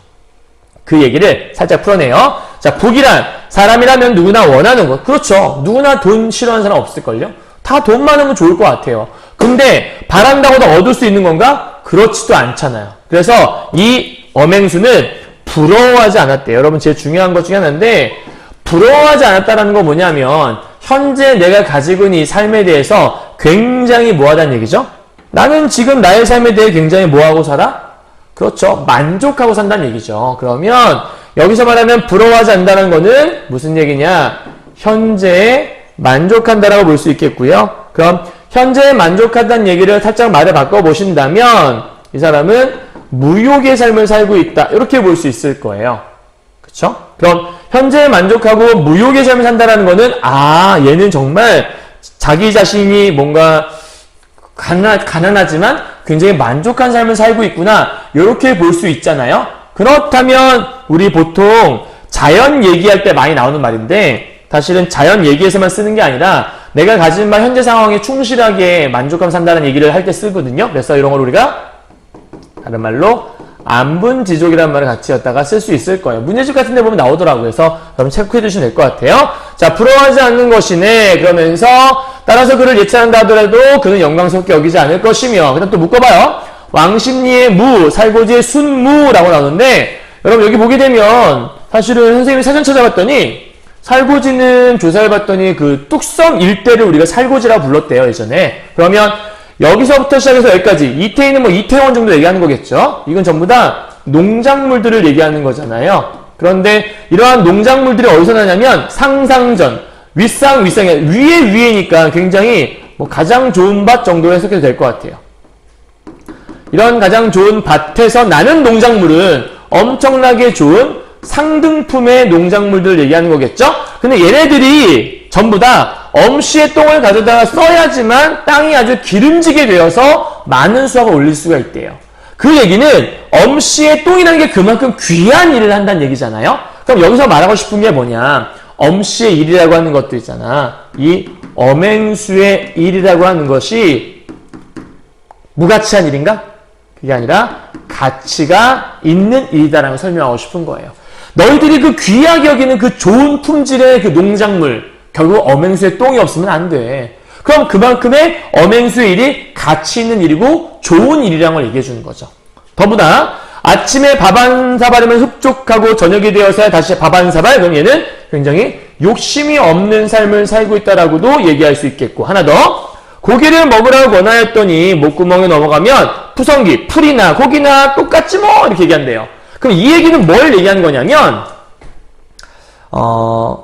B: 그 얘기를 살짝 풀어내요. 자, 북이란 사람이라면 누구나 원하는 것. 그렇죠. 누구나 돈 싫어하는 사람 없을걸요? 다 돈 많으면 좋을 것 같아요. 근데 바란다고도 얻을 수 있는 건가? 그렇지도 않잖아요. 그래서 이 엄행수는 부러워하지 않았대요. 여러분 제일 중요한 것 중에 하나인데 부러워하지 않았다라는 건 뭐냐면 현재 내가 가지고 있는 이 삶에 대해서 굉장히 뭐하다는 얘기죠? 나는 지금 나의 삶에 대해 굉장히 뭐하고 살아? 그렇죠. 만족하고 산다는 얘기죠. 그러면 여기서 말하면 부러워하지 않는다는 거는 무슨 얘기냐? 현재에 만족한다라고 볼 수 있겠고요. 그럼 현재에 만족한다는 얘기를 살짝 말을 바꿔보신다면 이 사람은 무욕의 삶을 살고 있다. 이렇게 볼 수 있을 거예요. 그렇죠? 그럼 현재에 만족하고 무욕의 삶을 산다는 거는 얘는 정말 자기 자신이 뭔가 가난하지만 굉장히 만족한 삶을 살고 있구나. 이렇게 볼 수 있잖아요. 그렇다면 우리 보통 자연 얘기할 때 많이 나오는 말인데 사실은 자연 얘기에서만 쓰는 게 아니라 내가 가진 바 현재 상황에 충실하게 만족하며 산다는 얘기를 할 때 쓰거든요. 그래서 이런 걸 우리가 다른 말로 안분지족이라는 말을 같이 였다가 쓸 수 있을 거예요. 문제집 같은 데 보면 나오더라고요. 그래서 여러분 체크해 두시면 될 것 같아요. 자, 부러워하지 않는 것이네. 그러면서 따라서 그를 예찬한다 하더라도 그는 영광스럽게 여기지 않을 것이며 그 다음 또 묶어봐요. 왕십리의 무, 살고지의 순무라고 나오는데 여러분 여기 보게 되면 사실은 선생님이 사전 찾아봤더니 살고지는 조사해봤더니 그 뚝섬 일대를 우리가 살고지라고 불렀대요. 예전에. 그러면 여기서부터 시작해서 여기까지 이태인은 뭐 이태원 정도 얘기하는 거겠죠. 이건 전부 다 농작물들을 얘기하는 거잖아요. 그런데 이러한 농작물들이 어디서 나냐면 상상전, 윗상, 윗상이 위에니까 굉장히 뭐 가장 좋은 밭 정도로 해석해도 될 것 같아요. 이런 가장 좋은 밭에서 나는 농작물은 엄청나게 좋은 상등품의 농작물들을 얘기하는 거겠죠? 근데 얘네들이 전부 다 엄씨의 똥을 가져다가 써야지만 땅이 아주 기름지게 되어서 많은 수확을 올릴 수가 있대요. 그 얘기는 엄씨의 똥이라는 게 그만큼 귀한 일을 한다는 얘기잖아요? 그럼 여기서 말하고 싶은 게 뭐냐? 엄씨의 일이라고 하는 것도 있잖아. 이 엄행수의 일이라고 하는 것이 무가치한 일인가? 그게 아니라 가치가 있는 일이다라고 설명하고 싶은 거예요. 너희들이 그 귀하게 여기는 그 좋은 품질의 그 농작물, 결국 엄행수의 똥이 없으면 안 돼. 그럼 그만큼의 엄행수의 일이 가치 있는 일이고 좋은 일이라는 걸 얘기해 주는 거죠. 더구나 아침에 밥 한 사발이면 흡족하고 저녁이 되어서야 다시 밥 한 사발. 그럼 얘는 굉장히 욕심이 없는 삶을 살고 있다라고도 얘기할 수 있겠고 하나 더. 고기를 먹으라고 권하였더니 목구멍에 넘어가면 푸성기, 풀이나 고기나 똑같지 뭐 이렇게 얘기한대요. 그럼 이 얘기는 뭘 얘기하는 거냐면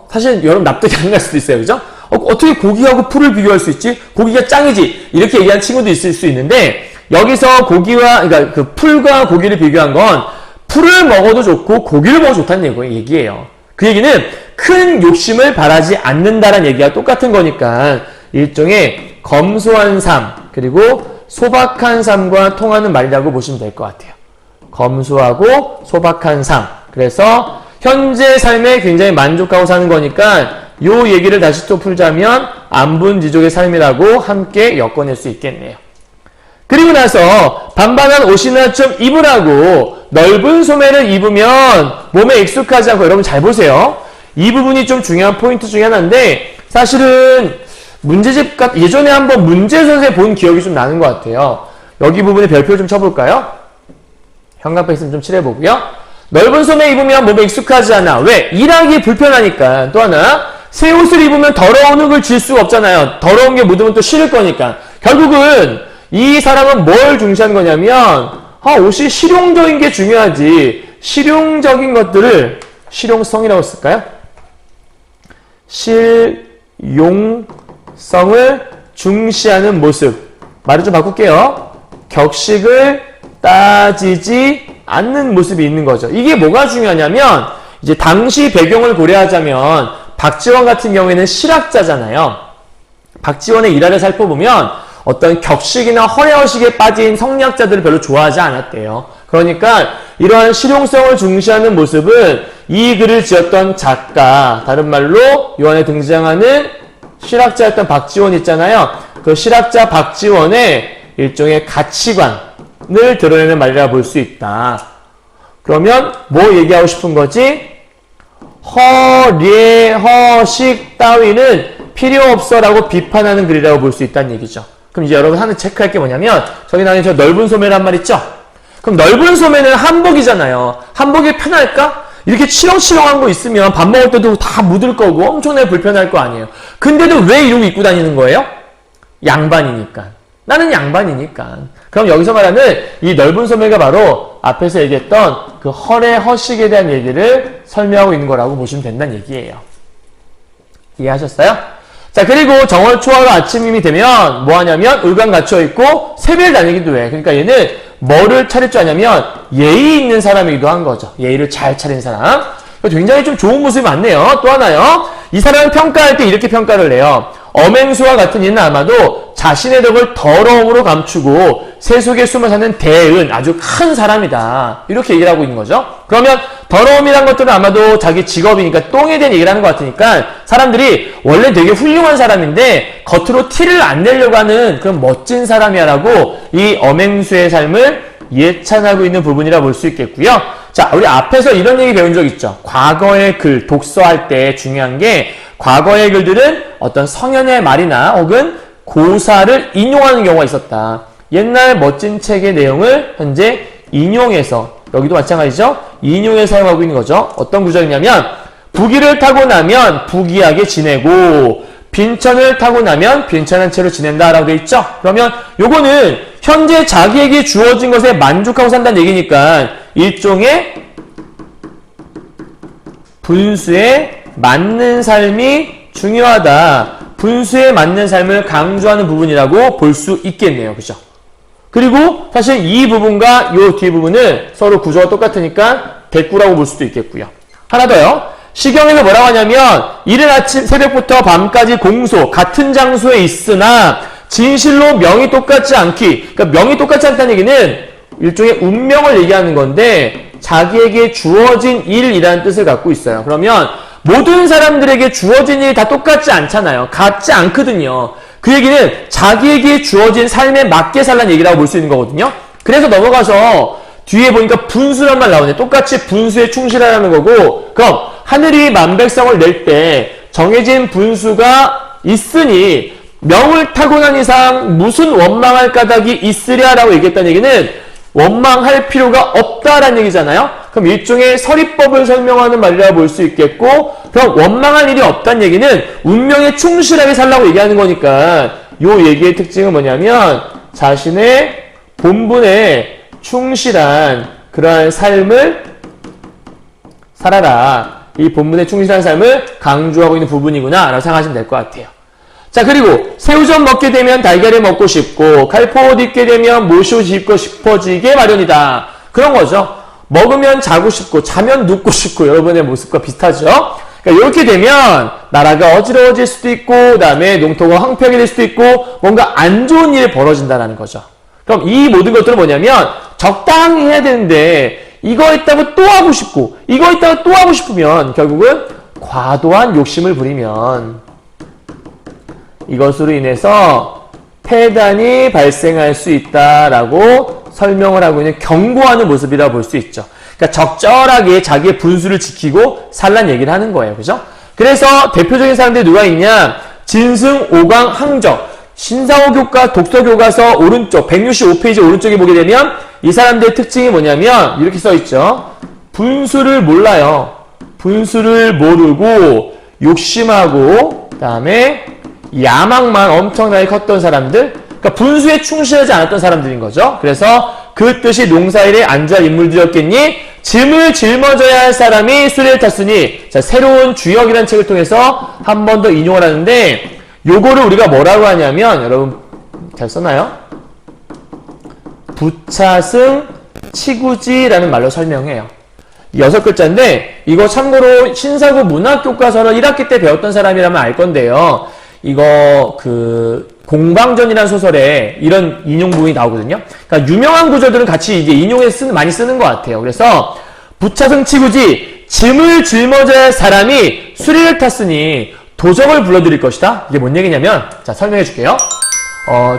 B: 사실 여러분 납득이 안 갈 수도 있어요. 그죠? 어떻게 고기하고 풀을 비교할 수 있지? 고기가 짱이지. 이렇게 얘기하는 친구도 있을 수 있는데 여기서 그러니까 그 풀과 고기를 비교한 건 풀을 먹어도 좋고 고기를 먹어도 좋다는 얘기예요. 그 얘기는 큰 욕심을 바라지 않는다라는 얘기가 똑같은 거니까 일종의 검소한 삶 그리고 소박한 삶과 통하는 말이라고 보시면 될 것 같아요. 검소하고 소박한 삶. 그래서 현재 삶에 굉장히 만족하고 사는 거니까 요 얘기를 다시 또 풀자면 안분지족의 삶이라고 함께 엮어낼 수 있겠네요. 그리고 나서 반반한 옷이나 좀 입으라고 넓은 소매를 입으면 몸에 익숙하지 않고 여러분 잘 보세요. 이 부분이 좀 중요한 포인트 중에 하나인데 사실은 문제집 예전에 한번 문제선생 본 기억이 좀 나는 것 같아요. 여기 부분에 별표를 좀 쳐볼까요? 형광펜 있으면 좀 칠해보고요. 넓은 소매 입으면 몸에 익숙하지 않아. 왜? 일하기 불편하니까. 또 하나 새 옷을 입으면 더러운 흙을 질 수가 없잖아요. 더러운 게 묻으면 또 싫을 거니까. 결국은 이 사람은 뭘 중시하는 거냐면 옷이 실용적인 게 중요하지. 실용적인 것들을 실용성이라고 쓸까요? 실용성을 중시하는 모습. 말을 좀 바꿀게요. 격식을 따지지 않는 모습이 있는 거죠. 이게 뭐가 중요하냐면 이제 당시 배경을 고려하자면 박지원 같은 경우에는 실학자잖아요. 박지원의 일화를 살펴보면 어떤 격식이나 허례허식에 빠진 성리학자들을 별로 좋아하지 않았대요. 그러니까 이러한 실용성을 중시하는 모습은 이 글을 지었던 작가, 다른 말로 이 안에 등장하는 실학자였던 박지원 있잖아요. 그 실학자 박지원의 일종의 가치관을 드러내는 말이라 볼 수 있다. 그러면 뭐 얘기하고 싶은 거지? 허례, 허식 따위는 필요 없어라고 비판하는 글이라고 볼 수 있다는 얘기죠. 그럼 이제 여러분 하나 체크할 게 뭐냐면 저기 나는 저 넓은 소매란 말 있죠? 그럼 넓은 소매는 한복이잖아요. 한복이 편할까? 이렇게 치렁치렁한 거 있으면 밥 먹을 때도 다 묻을 거고 엄청나게 불편할 거 아니에요. 근데도 왜 이러고 입고 다니는 거예요? 양반이니까. 나는 양반이니까. 그럼 여기서 말하는 이 넓은 소매가 바로 앞에서 얘기했던 그 허례 허식에 대한 얘기를 설명하고 있는 거라고 보시면 된다는 얘기예요. 이해하셨어요? 자, 그리고 정월 초하루 아침임이 되면 뭐 하냐면 울간 갖춰 있고 새벽에 다니기도 해. 그러니까 얘는 뭐를 차릴 줄 아냐면 예의 있는 사람이기도 한 거죠. 예의를 잘 차린 사람. 굉장히 좀 좋은 모습이 많네요. 또 하나요. 이 사람을 평가할 때 이렇게 평가를 해요. 엄행수와 같은 이는 아마도 자신의 덕을 더러움으로 감추고 세속에 숨어 사는 대은 아주 큰 사람이다. 이렇게 얘기를 하고 있는 거죠. 그러면 더러움이란 것들은 아마도 자기 직업이니까 똥에 대한 얘기를 하는 것 같으니까 사람들이 원래 되게 훌륭한 사람인데 겉으로 티를 안 내려고 하는 그런 멋진 사람이야 라고 이 엄행수의 삶을 예찬하고 있는 부분이라 볼 수 있겠고요. 자, 우리 앞에서 이런 얘기 배운 적 있죠. 과거의 글, 독서할 때 중요한 게 과거의 글들은 어떤 성현의 말이나 혹은 고사를 인용하는 경우가 있었다. 옛날 멋진 책의 내용을 현재 인용해서, 여기도 마찬가지죠. 인용해서 사용하고 있는 거죠. 어떤 구절이냐면 부귀를 타고 나면 부귀하게 지내고 빈천을 타고 나면 빈천한 채로 지낸다라고 되어 있죠. 그러면 요거는 현재 자기에게 주어진 것에 만족하고 산다는 얘기니까 일종의 분수에 맞는 삶이 중요하다. 분수에 맞는 삶을 강조하는 부분이라고 볼 수 있겠네요. 그죠? 그리고 사실 이 부분과 이 뒤 부분은 서로 구조가 똑같으니까 대꾸라고 볼 수도 있겠고요. 하나 더요. 시경에서 뭐라고 하냐면 이른 아침 새벽부터 밤까지 공소 같은 장소에 있으나 진실로 명이 똑같지 않기. 그러니까 명이 똑같지 않다는 얘기는 일종의 운명을 얘기하는 건데 자기에게 주어진 일이라는 뜻을 갖고 있어요. 그러면 모든 사람들에게 주어진 일이 다 똑같지 않잖아요. 같지 않거든요. 그 얘기는 자기에게 주어진 삶에 맞게 살라는 얘기라고 볼 수 있는 거거든요. 그래서 넘어가서 뒤에 보니까 분수란 말 나오네. 똑같이 분수에 충실하라는 거고, 그럼 하늘이 만백성을 낼 때 정해진 분수가 있으니 명을 타고난 이상 무슨 원망할 까닭이 있으랴라고 얘기했다는 얘기는 원망할 필요가 없다라는 얘기잖아요. 그럼 일종의 서리법을 설명하는 말이라 볼 수 있겠고, 그럼 원망할 일이 없다는 얘기는 운명에 충실하게 살라고 얘기하는 거니까 요 얘기의 특징은 뭐냐면 자신의 본분에 충실한 그러한 삶을 살아라. 이 본분에 충실한 삶을 강조하고 있는 부분이구나 라고 생각하시면 될 것 같아요. 자, 그리고 새우젓 먹게 되면 달걀을 먹고 싶고 칼포옷 입게 되면 모시옷 입고 싶어지게 마련이다. 그런 거죠. 먹으면 자고 싶고 자면 눕고 싶고 여러분의 모습과 비슷하죠. 그러니까 이렇게 되면 나라가 어지러워질 수도 있고 그다음에 농토가 황폐하게 될 수도 있고 뭔가 안 좋은 일이 벌어진다는 거죠. 그럼 이 모든 것들은 뭐냐면 적당히 해야 되는데 이거 했다고 또 하고 싶고 이거 했다고 또 하고 싶으면 결국은 과도한 욕심을 부리면 이것으로 인해서 폐단이 발생할 수 있다라고 설명을 하고 있는 경고하는 모습이라고 볼 수 있죠. 그러니까 적절하게 자기의 분수를 지키고 살란 얘기를 하는 거예요. 그죠? 그래서 대표적인 사람들이 누가 있냐? 진승, 오강, 항적, 신사호 교과, 독서 교과서 오른쪽 165페이지 오른쪽에 보게 되면 이 사람들의 특징이 뭐냐면 이렇게 써 있죠. 분수를 몰라요. 분수를 모르고 욕심하고 그다음에 야망만 엄청나게 컸던 사람들, 그러니까 분수에 충실하지 않았던 사람들인 거죠. 그래서 그 뜻이 농사일에 안주할 인물들이었겠니? 짐을 짊어져야 할 사람이 수레를 탔으니, 자, 새로운 주역이라는 책을 통해서 한 번 더 인용을 하는데 요거를 우리가 뭐라고 하냐면 여러분 잘 써나요? 부차승 치구지라는 말로 설명해요. 6글자인데 이거 참고로 신사고 문학교과서를 1학기 때 배웠던 사람이라면 알 건데요. 이거 공방전이라는 소설에 이런 인용 부분이 나오거든요. 그러니까 유명한 구절들은 같이 이제 인용해서 많이 쓰는 것 같아요. 그래서 부차승 치구지 짐을 짊어져야 할 사람이 수리를 탔으니 도적을 불러들일 것이다. 이게 뭔 얘기냐면 자 설명해 줄게요.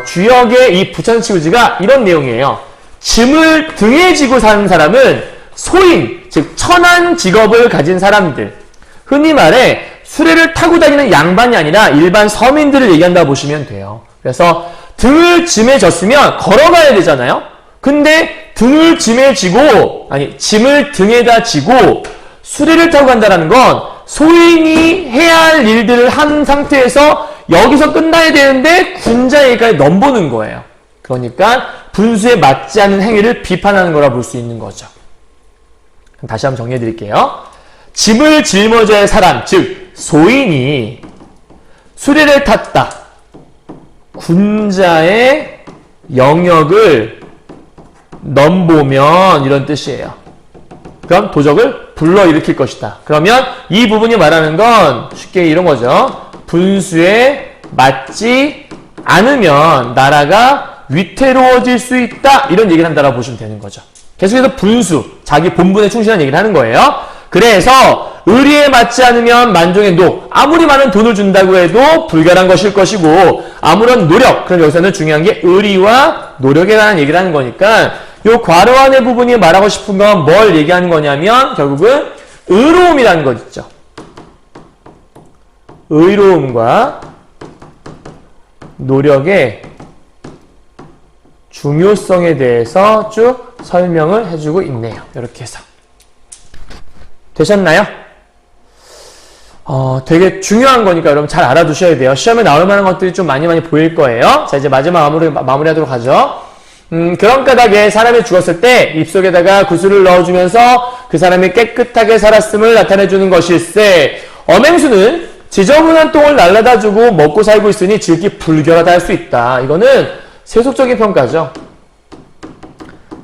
B: 주역의 이 부차승 치구지가 이런 내용이에요. 짐을 등에 지고 사는 사람은 소인, 즉 천한 직업을 가진 사람들, 흔히 말해 수레를 타고 다니는 양반이 아니라 일반 서민들을 얘기한다고 보시면 돼요. 그래서 등을 짐에 졌으면 걸어가야 되잖아요. 근데 등을 짐에 지고, 아니, 짐을 등에다 지고 수레를 타고 간다는 건 소인이 해야 할 일들을 한 상태에서 여기서 끝나야 되는데 군자에게 넘보는 거예요. 그러니까 분수에 맞지 않는 행위를 비판하는 거라 볼 수 있는 거죠. 다시 한번 정리해 드릴게요. 짐을 짊어져야 할 사람, 즉 소인이 수레를 탔다. 군자의 영역을 넘보면 이런 뜻이에요. 그럼 도적을 불러일으킬 것이다. 그러면 이 부분이 말하는 건 쉽게 이런 거죠. 분수에 맞지 않으면 나라가 위태로워질 수 있다. 이런 얘기를 한다라고 보시면 되는 거죠. 계속해서 분수, 자기 본분에 충실한 얘기를 하는 거예요. 그래서 의리에 맞지 않으면 만종의 녹, 아무리 많은 돈을 준다고 해도 불결한 것일 것이고 아무런 노력, 그럼 여기서는 중요한 게 의리와 노력에 관한 얘기를 하는 거니까 요 괄호 안의 부분이 말하고 싶은 건 뭘 얘기하는 거냐면 결국은 의로움이라는 것 있죠. 의로움과 노력의 중요성에 대해서 쭉 설명을 해주고 있네요. 이렇게 해서. 되셨나요? 되게 중요한 거니까 여러분 잘 알아두셔야 돼요. 시험에 나올 만한 것들이 좀 많이 보일 거예요. 자, 이제 마지막 마무리하도록 하죠. 그런 까닭에 사람이 죽었을 때 입속에다가 구슬을 넣어주면서 그 사람이 깨끗하게 살았음을 나타내주는 것일세. 어맹수는 지저분한 똥을 날라다주고 먹고 살고 있으니 지극히 불결하다 할 수 있다. 이거는 세속적인 평가죠.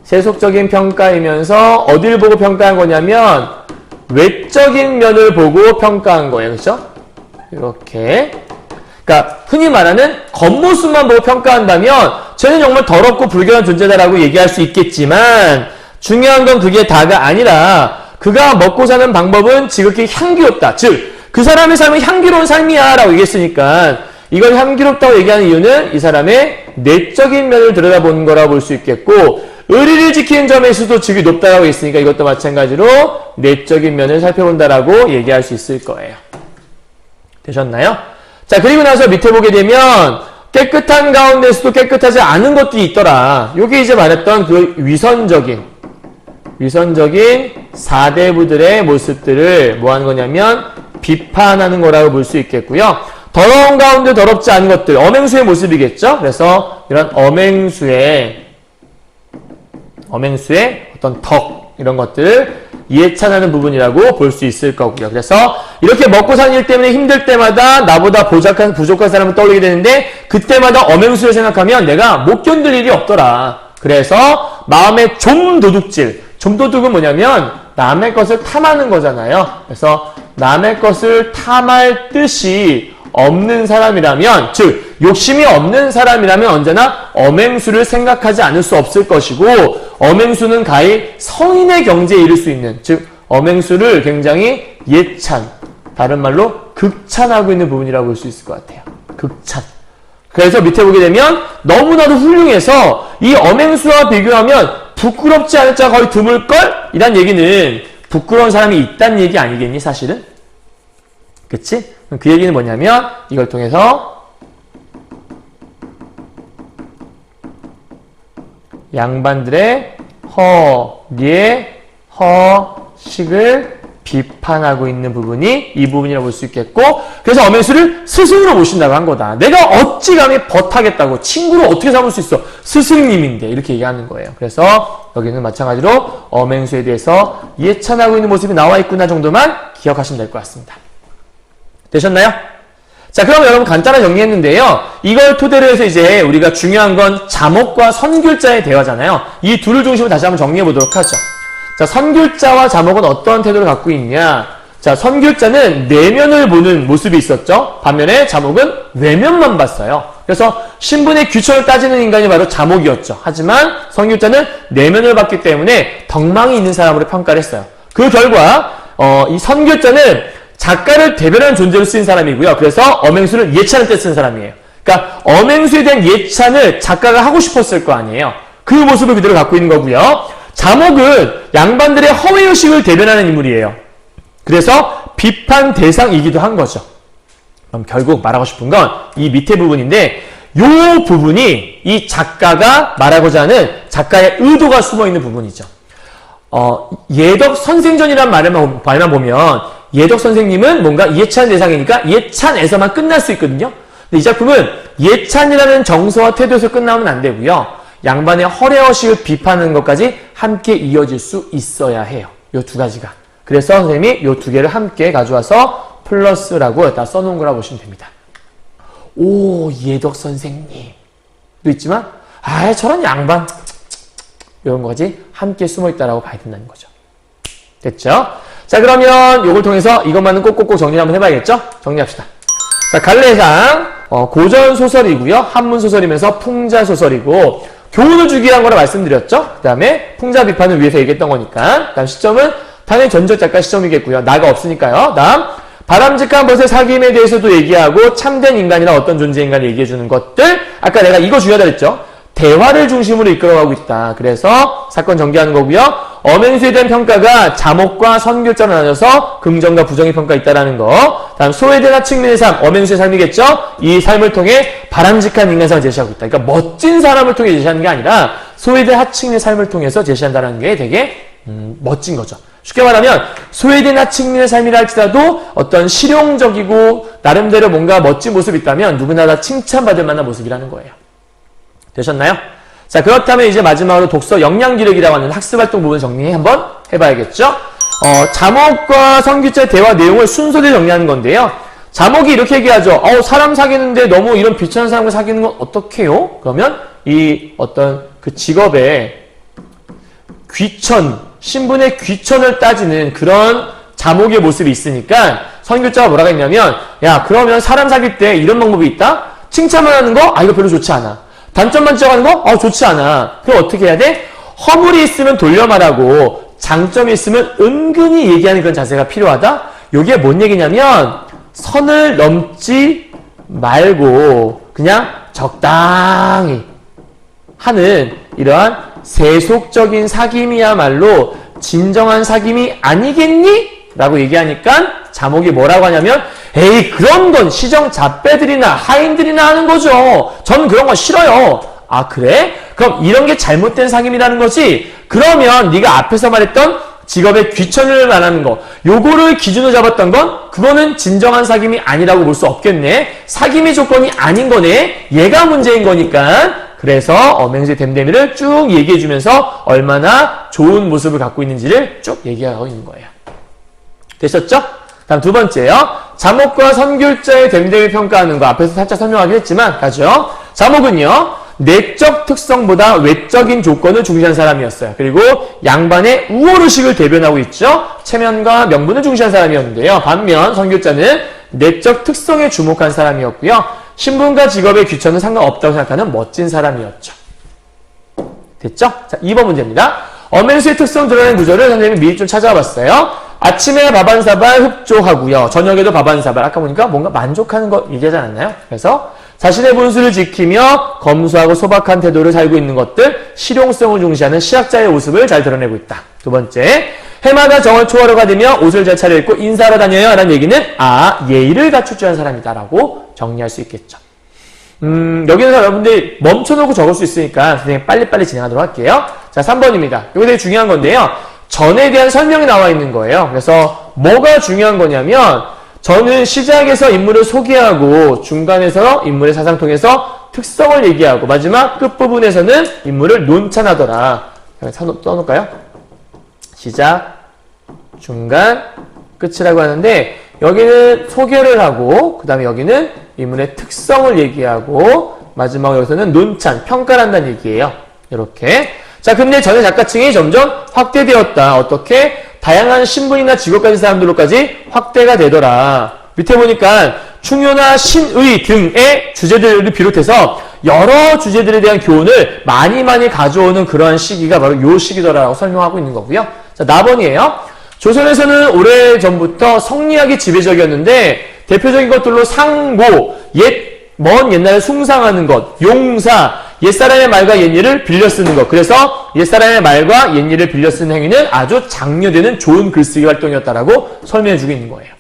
B: 세속적인 평가이면서 어딜 보고 평가한 거냐면 외적인 면을 보고 평가한 거예요. 그렇죠? 이렇게. 그러니까 흔히 말하는 겉모습만 보고 평가한다면 쟤는 정말 더럽고 불결한 존재다라고 얘기할 수 있겠지만 중요한 건 그게 다가 아니라 그가 먹고 사는 방법은 지극히 향기롭다. 즉, 그 사람의 삶은 향기로운 삶이야 라고 얘기했으니까 이걸 향기롭다고 얘기하는 이유는 이 사람의 내적인 면을 들여다보는 거라고 볼 수 있겠고 의리를 지키는 점에서도 직이 높다라고 했으니까 이것도 마찬가지로 내적인 면을 살펴본다라고 얘기할 수 있을 거예요. 되셨나요? 자, 그리고 나서 밑에 보게 되면 깨끗한 가운데서도 깨끗하지 않은 것들이 있더라. 요게 이제 말했던 그 위선적인 4대부들의 모습들을 뭐 하는 거냐면 비판하는 거라고 볼 수 있겠고요. 더러운 가운데 더럽지 않은 것들, 어맹수의 모습이겠죠? 그래서 이런 어맹수의 어떤 덕, 이런 것들을 예찬하는 부분이라고 볼 수 있을 거고요. 그래서 이렇게 먹고 사는 일 때문에 힘들 때마다 나보다 부족한 사람을 떠올리게 되는데 그때마다 어맹수를 생각하면 내가 못 견딜 일이 없더라. 그래서 마음의 좀도둑질, 좀도둑은 뭐냐면 남의 것을 탐하는 거잖아요. 그래서 남의 것을 탐할 뜻이 없는 사람이라면, 즉 욕심이 없는 사람이라면 언제나 어맹수를 생각하지 않을 수 없을 것이고 어맹수는 가히 성인의 경지에 이를 수 있는, 즉 어맹수를 굉장히 예찬, 다른 말로 극찬하고 있는 부분이라고 볼 수 있을 것 같아요. 극찬. 그래서 밑에 보게 되면 너무나도 훌륭해서 이 어맹수와 비교하면 부끄럽지 않을 자가 거의 드물걸? 이란 얘기는 부끄러운 사람이 있다는 얘기 아니겠니 사실은? 그치? 그 얘기는 뭐냐면 이걸 통해서 양반들의 허리의 허식을 비판하고 있는 부분이 이 부분이라고 볼 수 있겠고, 그래서 어맹수를 스승으로 모신다고 한 거다. 내가 어찌 감히 버타겠다고, 친구를 어떻게 삼을 수 있어? 스승님인데 이렇게 얘기하는 거예요. 그래서 여기는 마찬가지로 어맹수에 대해서 예찬하고 있는 모습이 나와 있구나 정도만 기억하시면 될 것 같습니다. 되셨나요? 자, 그럼 여러분 간단하게 정리했는데요. 이걸 토대로 해서 이제 우리가 중요한 건 자목과 선귤자의 대화잖아요. 이 둘을 중심으로 다시 한번 정리해 보도록 하죠. 자, 선귤자와 자목은 어떤 태도를 갖고 있냐? 자, 선귤자는 내면을 보는 모습이 있었죠. 반면에 자목은 외면만 봤어요. 그래서 신분의 규천을 따지는 인간이 바로 자목이었죠. 하지만 선귤자는 내면을 봤기 때문에 덕망이 있는 사람으로 평가를 했어요. 그 결과 이 선귤자는 작가를 대변하는 존재로 쓰인 사람이고요. 그래서 어맹수를 예찬할 때 쓴 사람이에요. 그러니까 어맹수에 대한 예찬을 작가가 하고 싶었을 거 아니에요. 그 모습을 그대로 갖고 있는 거고요. 자목은 양반들의 허위의식을 대변하는 인물이에요. 그래서 비판 대상이기도 한 거죠. 그럼 결국 말하고 싶은 건 이 밑에 부분인데 요 부분이 이 작가가 말하고자 하는 작가의 의도가 숨어있는 부분이죠. 예덕 선생전이라는 말만 보면 예덕 선생님은 뭔가 예찬 대상이니까 예찬에서만 끝날 수 있거든요. 근데 이 작품은 예찬이라는 정서와 태도에서 끝나면 안 되고요. 양반의 허례허식을 비판하는 것까지 함께 이어질 수 있어야 해요. 요 두 가지가. 그래서 선생님이 요 두 개를 함께 가져와서 플러스라고 다 써놓은 거라고 보시면 됩니다. 오, 예덕 선생님도 있지만, 저런 양반, 이런 거지 함께 숨어있다라고 봐야 된다는 거죠. 됐죠? 자, 그러면 요걸 통해서 이것만은 꼭꼭꼭 정리 한번 해봐야겠죠? 정리합시다. 자, 갈래상, 고전 소설이고요. 한문 소설이면서 풍자 소설이고, 교훈을 주기 위한 거라 말씀드렸죠? 그 다음에 풍자 비판을 위해서 얘기했던 거니까. 그 다음 시점은 당연히 전적 작가 시점이겠고요. 나가 없으니까요. 다음, 바람직한 것의 사귐에 대해서도 얘기하고, 참된 인간이란 어떤 존재인가를 얘기해주는 것들. 아까 내가 이거 중요하다 그랬죠? 대화를 중심으로 이끌어가고 있다. 그래서 사건 전개하는 거고요. 엄행수에 대한 평가가 자목과 선교자로 나눠서 긍정과 부정의 평가가 있다는 거. 다음 소에 대한 측면의 삶, 엄행수의 삶이겠죠. 이 삶을 통해 바람직한 인간상을 제시하고 있다. 그러니까 멋진 사람을 통해 제시하는 게 아니라 소에 대한 하층의 삶을 통해서 제시한다는 게 되게 멋진 거죠. 쉽게 말하면 소외된 하층민의 삶이라 할지라도 어떤 실용적이고 나름대로 뭔가 멋진 모습이 있다면 누구나 다 칭찬받을 만한 모습이라는 거예요. 되셨나요? 자, 그렇다면 이제 마지막으로 독서 역량기록이라고 하는 학습활동 부분 정리 한번 해봐야겠죠? 자목과 선교자의 대화 내용을 순서대로 정리하는 건데요. 자목이 이렇게 얘기하죠. 사람 사귀는데 너무 이런 비천한 사람을 사귀는 건 어떡해요? 그러면 이 어떤 그 직업의 귀천, 신분의 귀천을 따지는 그런 자목의 모습이 있으니까 선교자가 뭐라고 했냐면, 야, 그러면 사람 사귈 때 이런 방법이 있다? 칭찬만 하는 거? 이거 별로 좋지 않아. 단점만 지적하는 거? 좋지 않아. 그럼 어떻게 해야 돼? 허물이 있으면 돌려 말하고 장점이 있으면 은근히 얘기하는 그런 자세가 필요하다? 요게 뭔 얘기냐면 선을 넘지 말고 그냥 적당히 하는 이러한 세속적인 사귐이야말로 진정한 사귐이 아니겠니? 라고 얘기하니까 자목이 뭐라고 하냐면 에이, 그런 건 시정 잡배들이나 하인들이나 하는 거죠. 저는 그런 거 싫어요. 아, 그래? 그럼 이런 게 잘못된 사귐이라는 거지? 그러면 네가 앞에서 말했던 직업의 귀천을 말하는 거, 요거를 기준으로 잡았던 건 그거는 진정한 사귐이 아니라고 볼 수 없겠네. 사귐의 조건이 아닌 거네. 얘가 문제인 거니까. 그래서 엄행수의 댐댐이를 쭉 얘기해주면서 얼마나 좋은 모습을 갖고 있는지를 쭉 얘기하고 있는 거예요. 되셨죠? 다음 두 번째요. 자목과 선교자의 댐댐이 평가하는 거 앞에서 살짝 설명하긴 했지만 가죠. 자목은요. 내적 특성보다 외적인 조건을 중시한 사람이었어요. 그리고 양반의 우월의식을 대변하고 있죠. 체면과 명분을 중시한 사람이었는데요. 반면 선교자는 내적 특성에 주목한 사람이었고요. 신분과 직업의 귀천은 상관없다고 생각하는 멋진 사람이었죠. 됐죠? 자, 2번 문제입니다. 엄행수의 특성 드러내는 구조를 선생님이 미리 좀 찾아와 봤어요. 아침에 밥 한 사발 흡조하고요. 저녁에도 밥 한 사발. 아까 보니까 뭔가 만족하는 거 얘기하지 않았나요? 그래서 자신의 본수를 지키며 검소하고 소박한 태도를 살고 있는 것들, 실용성을 중시하는 시학자의 모습을 잘 드러내고 있다. 두 번째, 해마다 정월 초하루가 되며 옷을 잘 차려입고 인사하러 다녀요. 라는 얘기는 예의를 갖출 줄 아는 사람이다 라고 정리할 수 있겠죠. 여기는 여러분들 멈춰놓고 적을 수 있으니까 선생님 빨리빨리 진행하도록 할게요. 자, 3번입니다. 이거 되게 중요한 건데요. 전에 대한 설명이 나와 있는 거예요. 그래서 뭐가 중요한 거냐면 저는 시작에서 인물을 소개하고 중간에서 인물의 사상 통해서 특성을 얘기하고 마지막 끝부분에서는 인물을 논찬하더라. 써놓을까요? 시작, 중간, 끝이라고 하는데 여기는 소개를 하고 그 다음에 여기는 인물의 특성을 얘기하고 마지막으로 여기서는 논찬, 평가를 한다는 얘기예요. 이렇게. 자, 근데 전의 작가층이 점점 확대되었다. 어떻게? 다양한 신분이나 직업 가진 사람들로까지 확대가 되더라. 밑에 보니까 충효나 신의 등의 주제들을 비롯해서 여러 주제들에 대한 교훈을 많이 가져오는 그러한 시기가 바로 요 시기더라라고 설명하고 있는 거고요. 자, 나번이에요. 조선에서는 오래전부터 성리학이 지배적이었는데 대표적인 것들로 상모, 먼 옛날에 숭상하는 것, 용사, 옛사람의 말과 옛일을 빌려 쓰는 것. 그래서 옛사람의 말과 옛일을 빌려 쓰는 행위는 아주 장려되는 좋은 글쓰기 활동이었다라고 설명해주고 있는 거예요.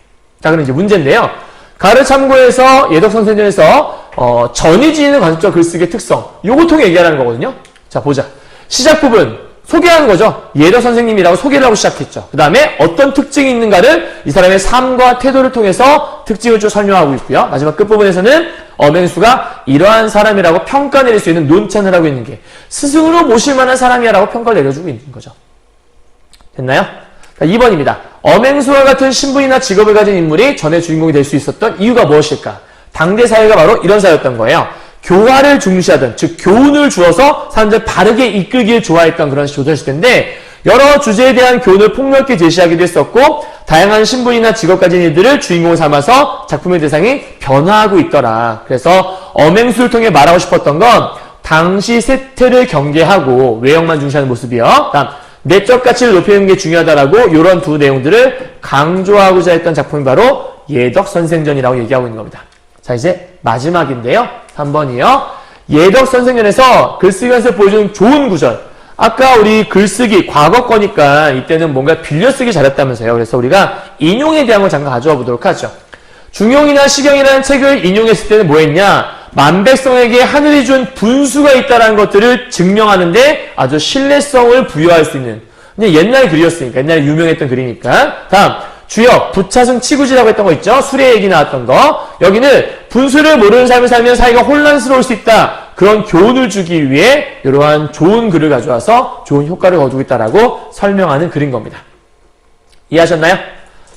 B: 자, 그럼 이제 문제인데요. 가를 참고해서 예덕선생전에서 전이지는 관습적 글쓰기의 특성, 요거 통해 얘기하라는 거거든요. 자, 보자. 시작 부분, 소개하는 거죠. 예덕 선생님이라고 소개를 하고 시작했죠. 그 다음에 어떤 특징이 있는가를 이 사람의 삶과 태도를 통해서 특징을 쭉 설명하고 있고요. 마지막 끝부분에서는 엄행수가 이러한 사람이라고 평가 내릴 수 있는 논찬을 하고 있는 게 스승으로 모실 만한 사람이야라고 평가를 내려주고 있는 거죠. 됐나요? 자, 2번입니다. 엄행수와 같은 신분이나 직업을 가진 인물이 전의 주인공이 될 수 있었던 이유가 무엇일까? 당대 사회가 바로 이런 사회였던 거예요. 교화를 중시하던, 즉 교훈을 주어서 사람들 바르게 이끌기를 좋아했던 그런 조선시대인데 여러 주제에 대한 교훈을 폭넓게 제시하기도 했었고 다양한 신분이나 직업 가진 이들을 주인공을 삼아서 작품의 대상이 변화하고 있더라. 그래서 엄행수를 통해 말하고 싶었던 건 당시 세태를 경계하고 외형만 중시하는 모습이요. 다음, 내적 가치를 높이는 게 중요하다라고 이런 두 내용들을 강조하고자 했던 작품이 바로 예덕선생전이라고 얘기하고 있는 겁니다. 자, 이제 마지막인데요. 3번이요. 예덕선생전에서 글쓰기 연습을 보여주는 좋은 구절. 아까 우리 글쓰기 과거 거니까 이때는 뭔가 빌려쓰기 잘했다면서요. 그래서 우리가 인용에 대한 걸 잠깐 가져와 보도록 하죠. 중용이나 시경이라는 책을 인용했을 때는 뭐 했냐? 만백성에게 하늘이 준 분수가 있다는 것들을 증명하는데 아주 신뢰성을 부여할 수 있는 그냥 옛날 글이었으니까 옛날에 유명했던 글이니까. 다음 주역 부차승 치구지라고 했던 거 있죠. 수레 얘기 나왔던 거. 여기는 분수를 모르는 삶을 살면 사이가 혼란스러울 수 있다. 그런 교훈을 주기 위해 이러한 좋은 글을 가져와서 좋은 효과를 거두고 있다라고 설명하는 글인 겁니다. 이해하셨나요?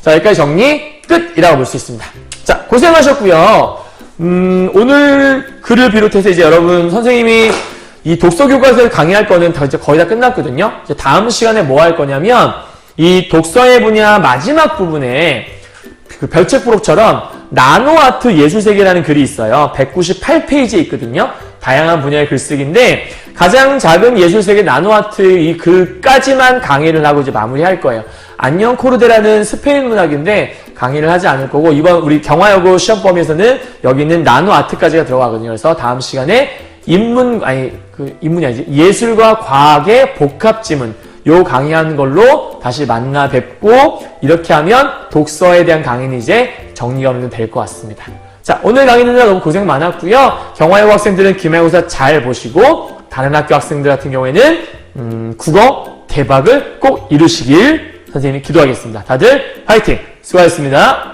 B: 자, 여기까지 정리 끝이라고 볼 수 있습니다. 자, 고생하셨고요. 오늘 글을 비롯해서 이제 여러분 선생님이 이 독서 교과서를 강의할 거는 다 이제 거의 다 끝났거든요. 이제 다음 시간에 뭐 할 거냐면 이 독서의 분야 마지막 부분에 그 별책 부록처럼 나노아트 예술세계라는 글이 있어요. 198페이지에 있거든요. 다양한 분야의 글쓰기인데 가장 작은 예술세계 나노아트 이 글까지만 강의를 하고 이제 마무리할 거예요. 안녕 코르데라는 스페인 문학인데 강의를 하지 않을 거고 이번 우리 경화여고 시험 범위에서는 여기 있는 나노아트까지가 들어가거든요. 그래서 다음 시간에 인문이 아니지 예술과 과학의 복합지문 요 강의하는 걸로 다시 만나 뵙고 이렇게 하면 독서에 대한 강의는 이제 정리가 어느 정도 될 것 같습니다. 자, 오늘 강의는 너무 고생 많았고요. 경화여고 학생들은 기말고사 잘 보시고 다른 학교 학생들 같은 경우에는 국어 대박을 꼭 이루시길 선생님이 기도하겠습니다. 다들 화이팅! 수고하셨습니다.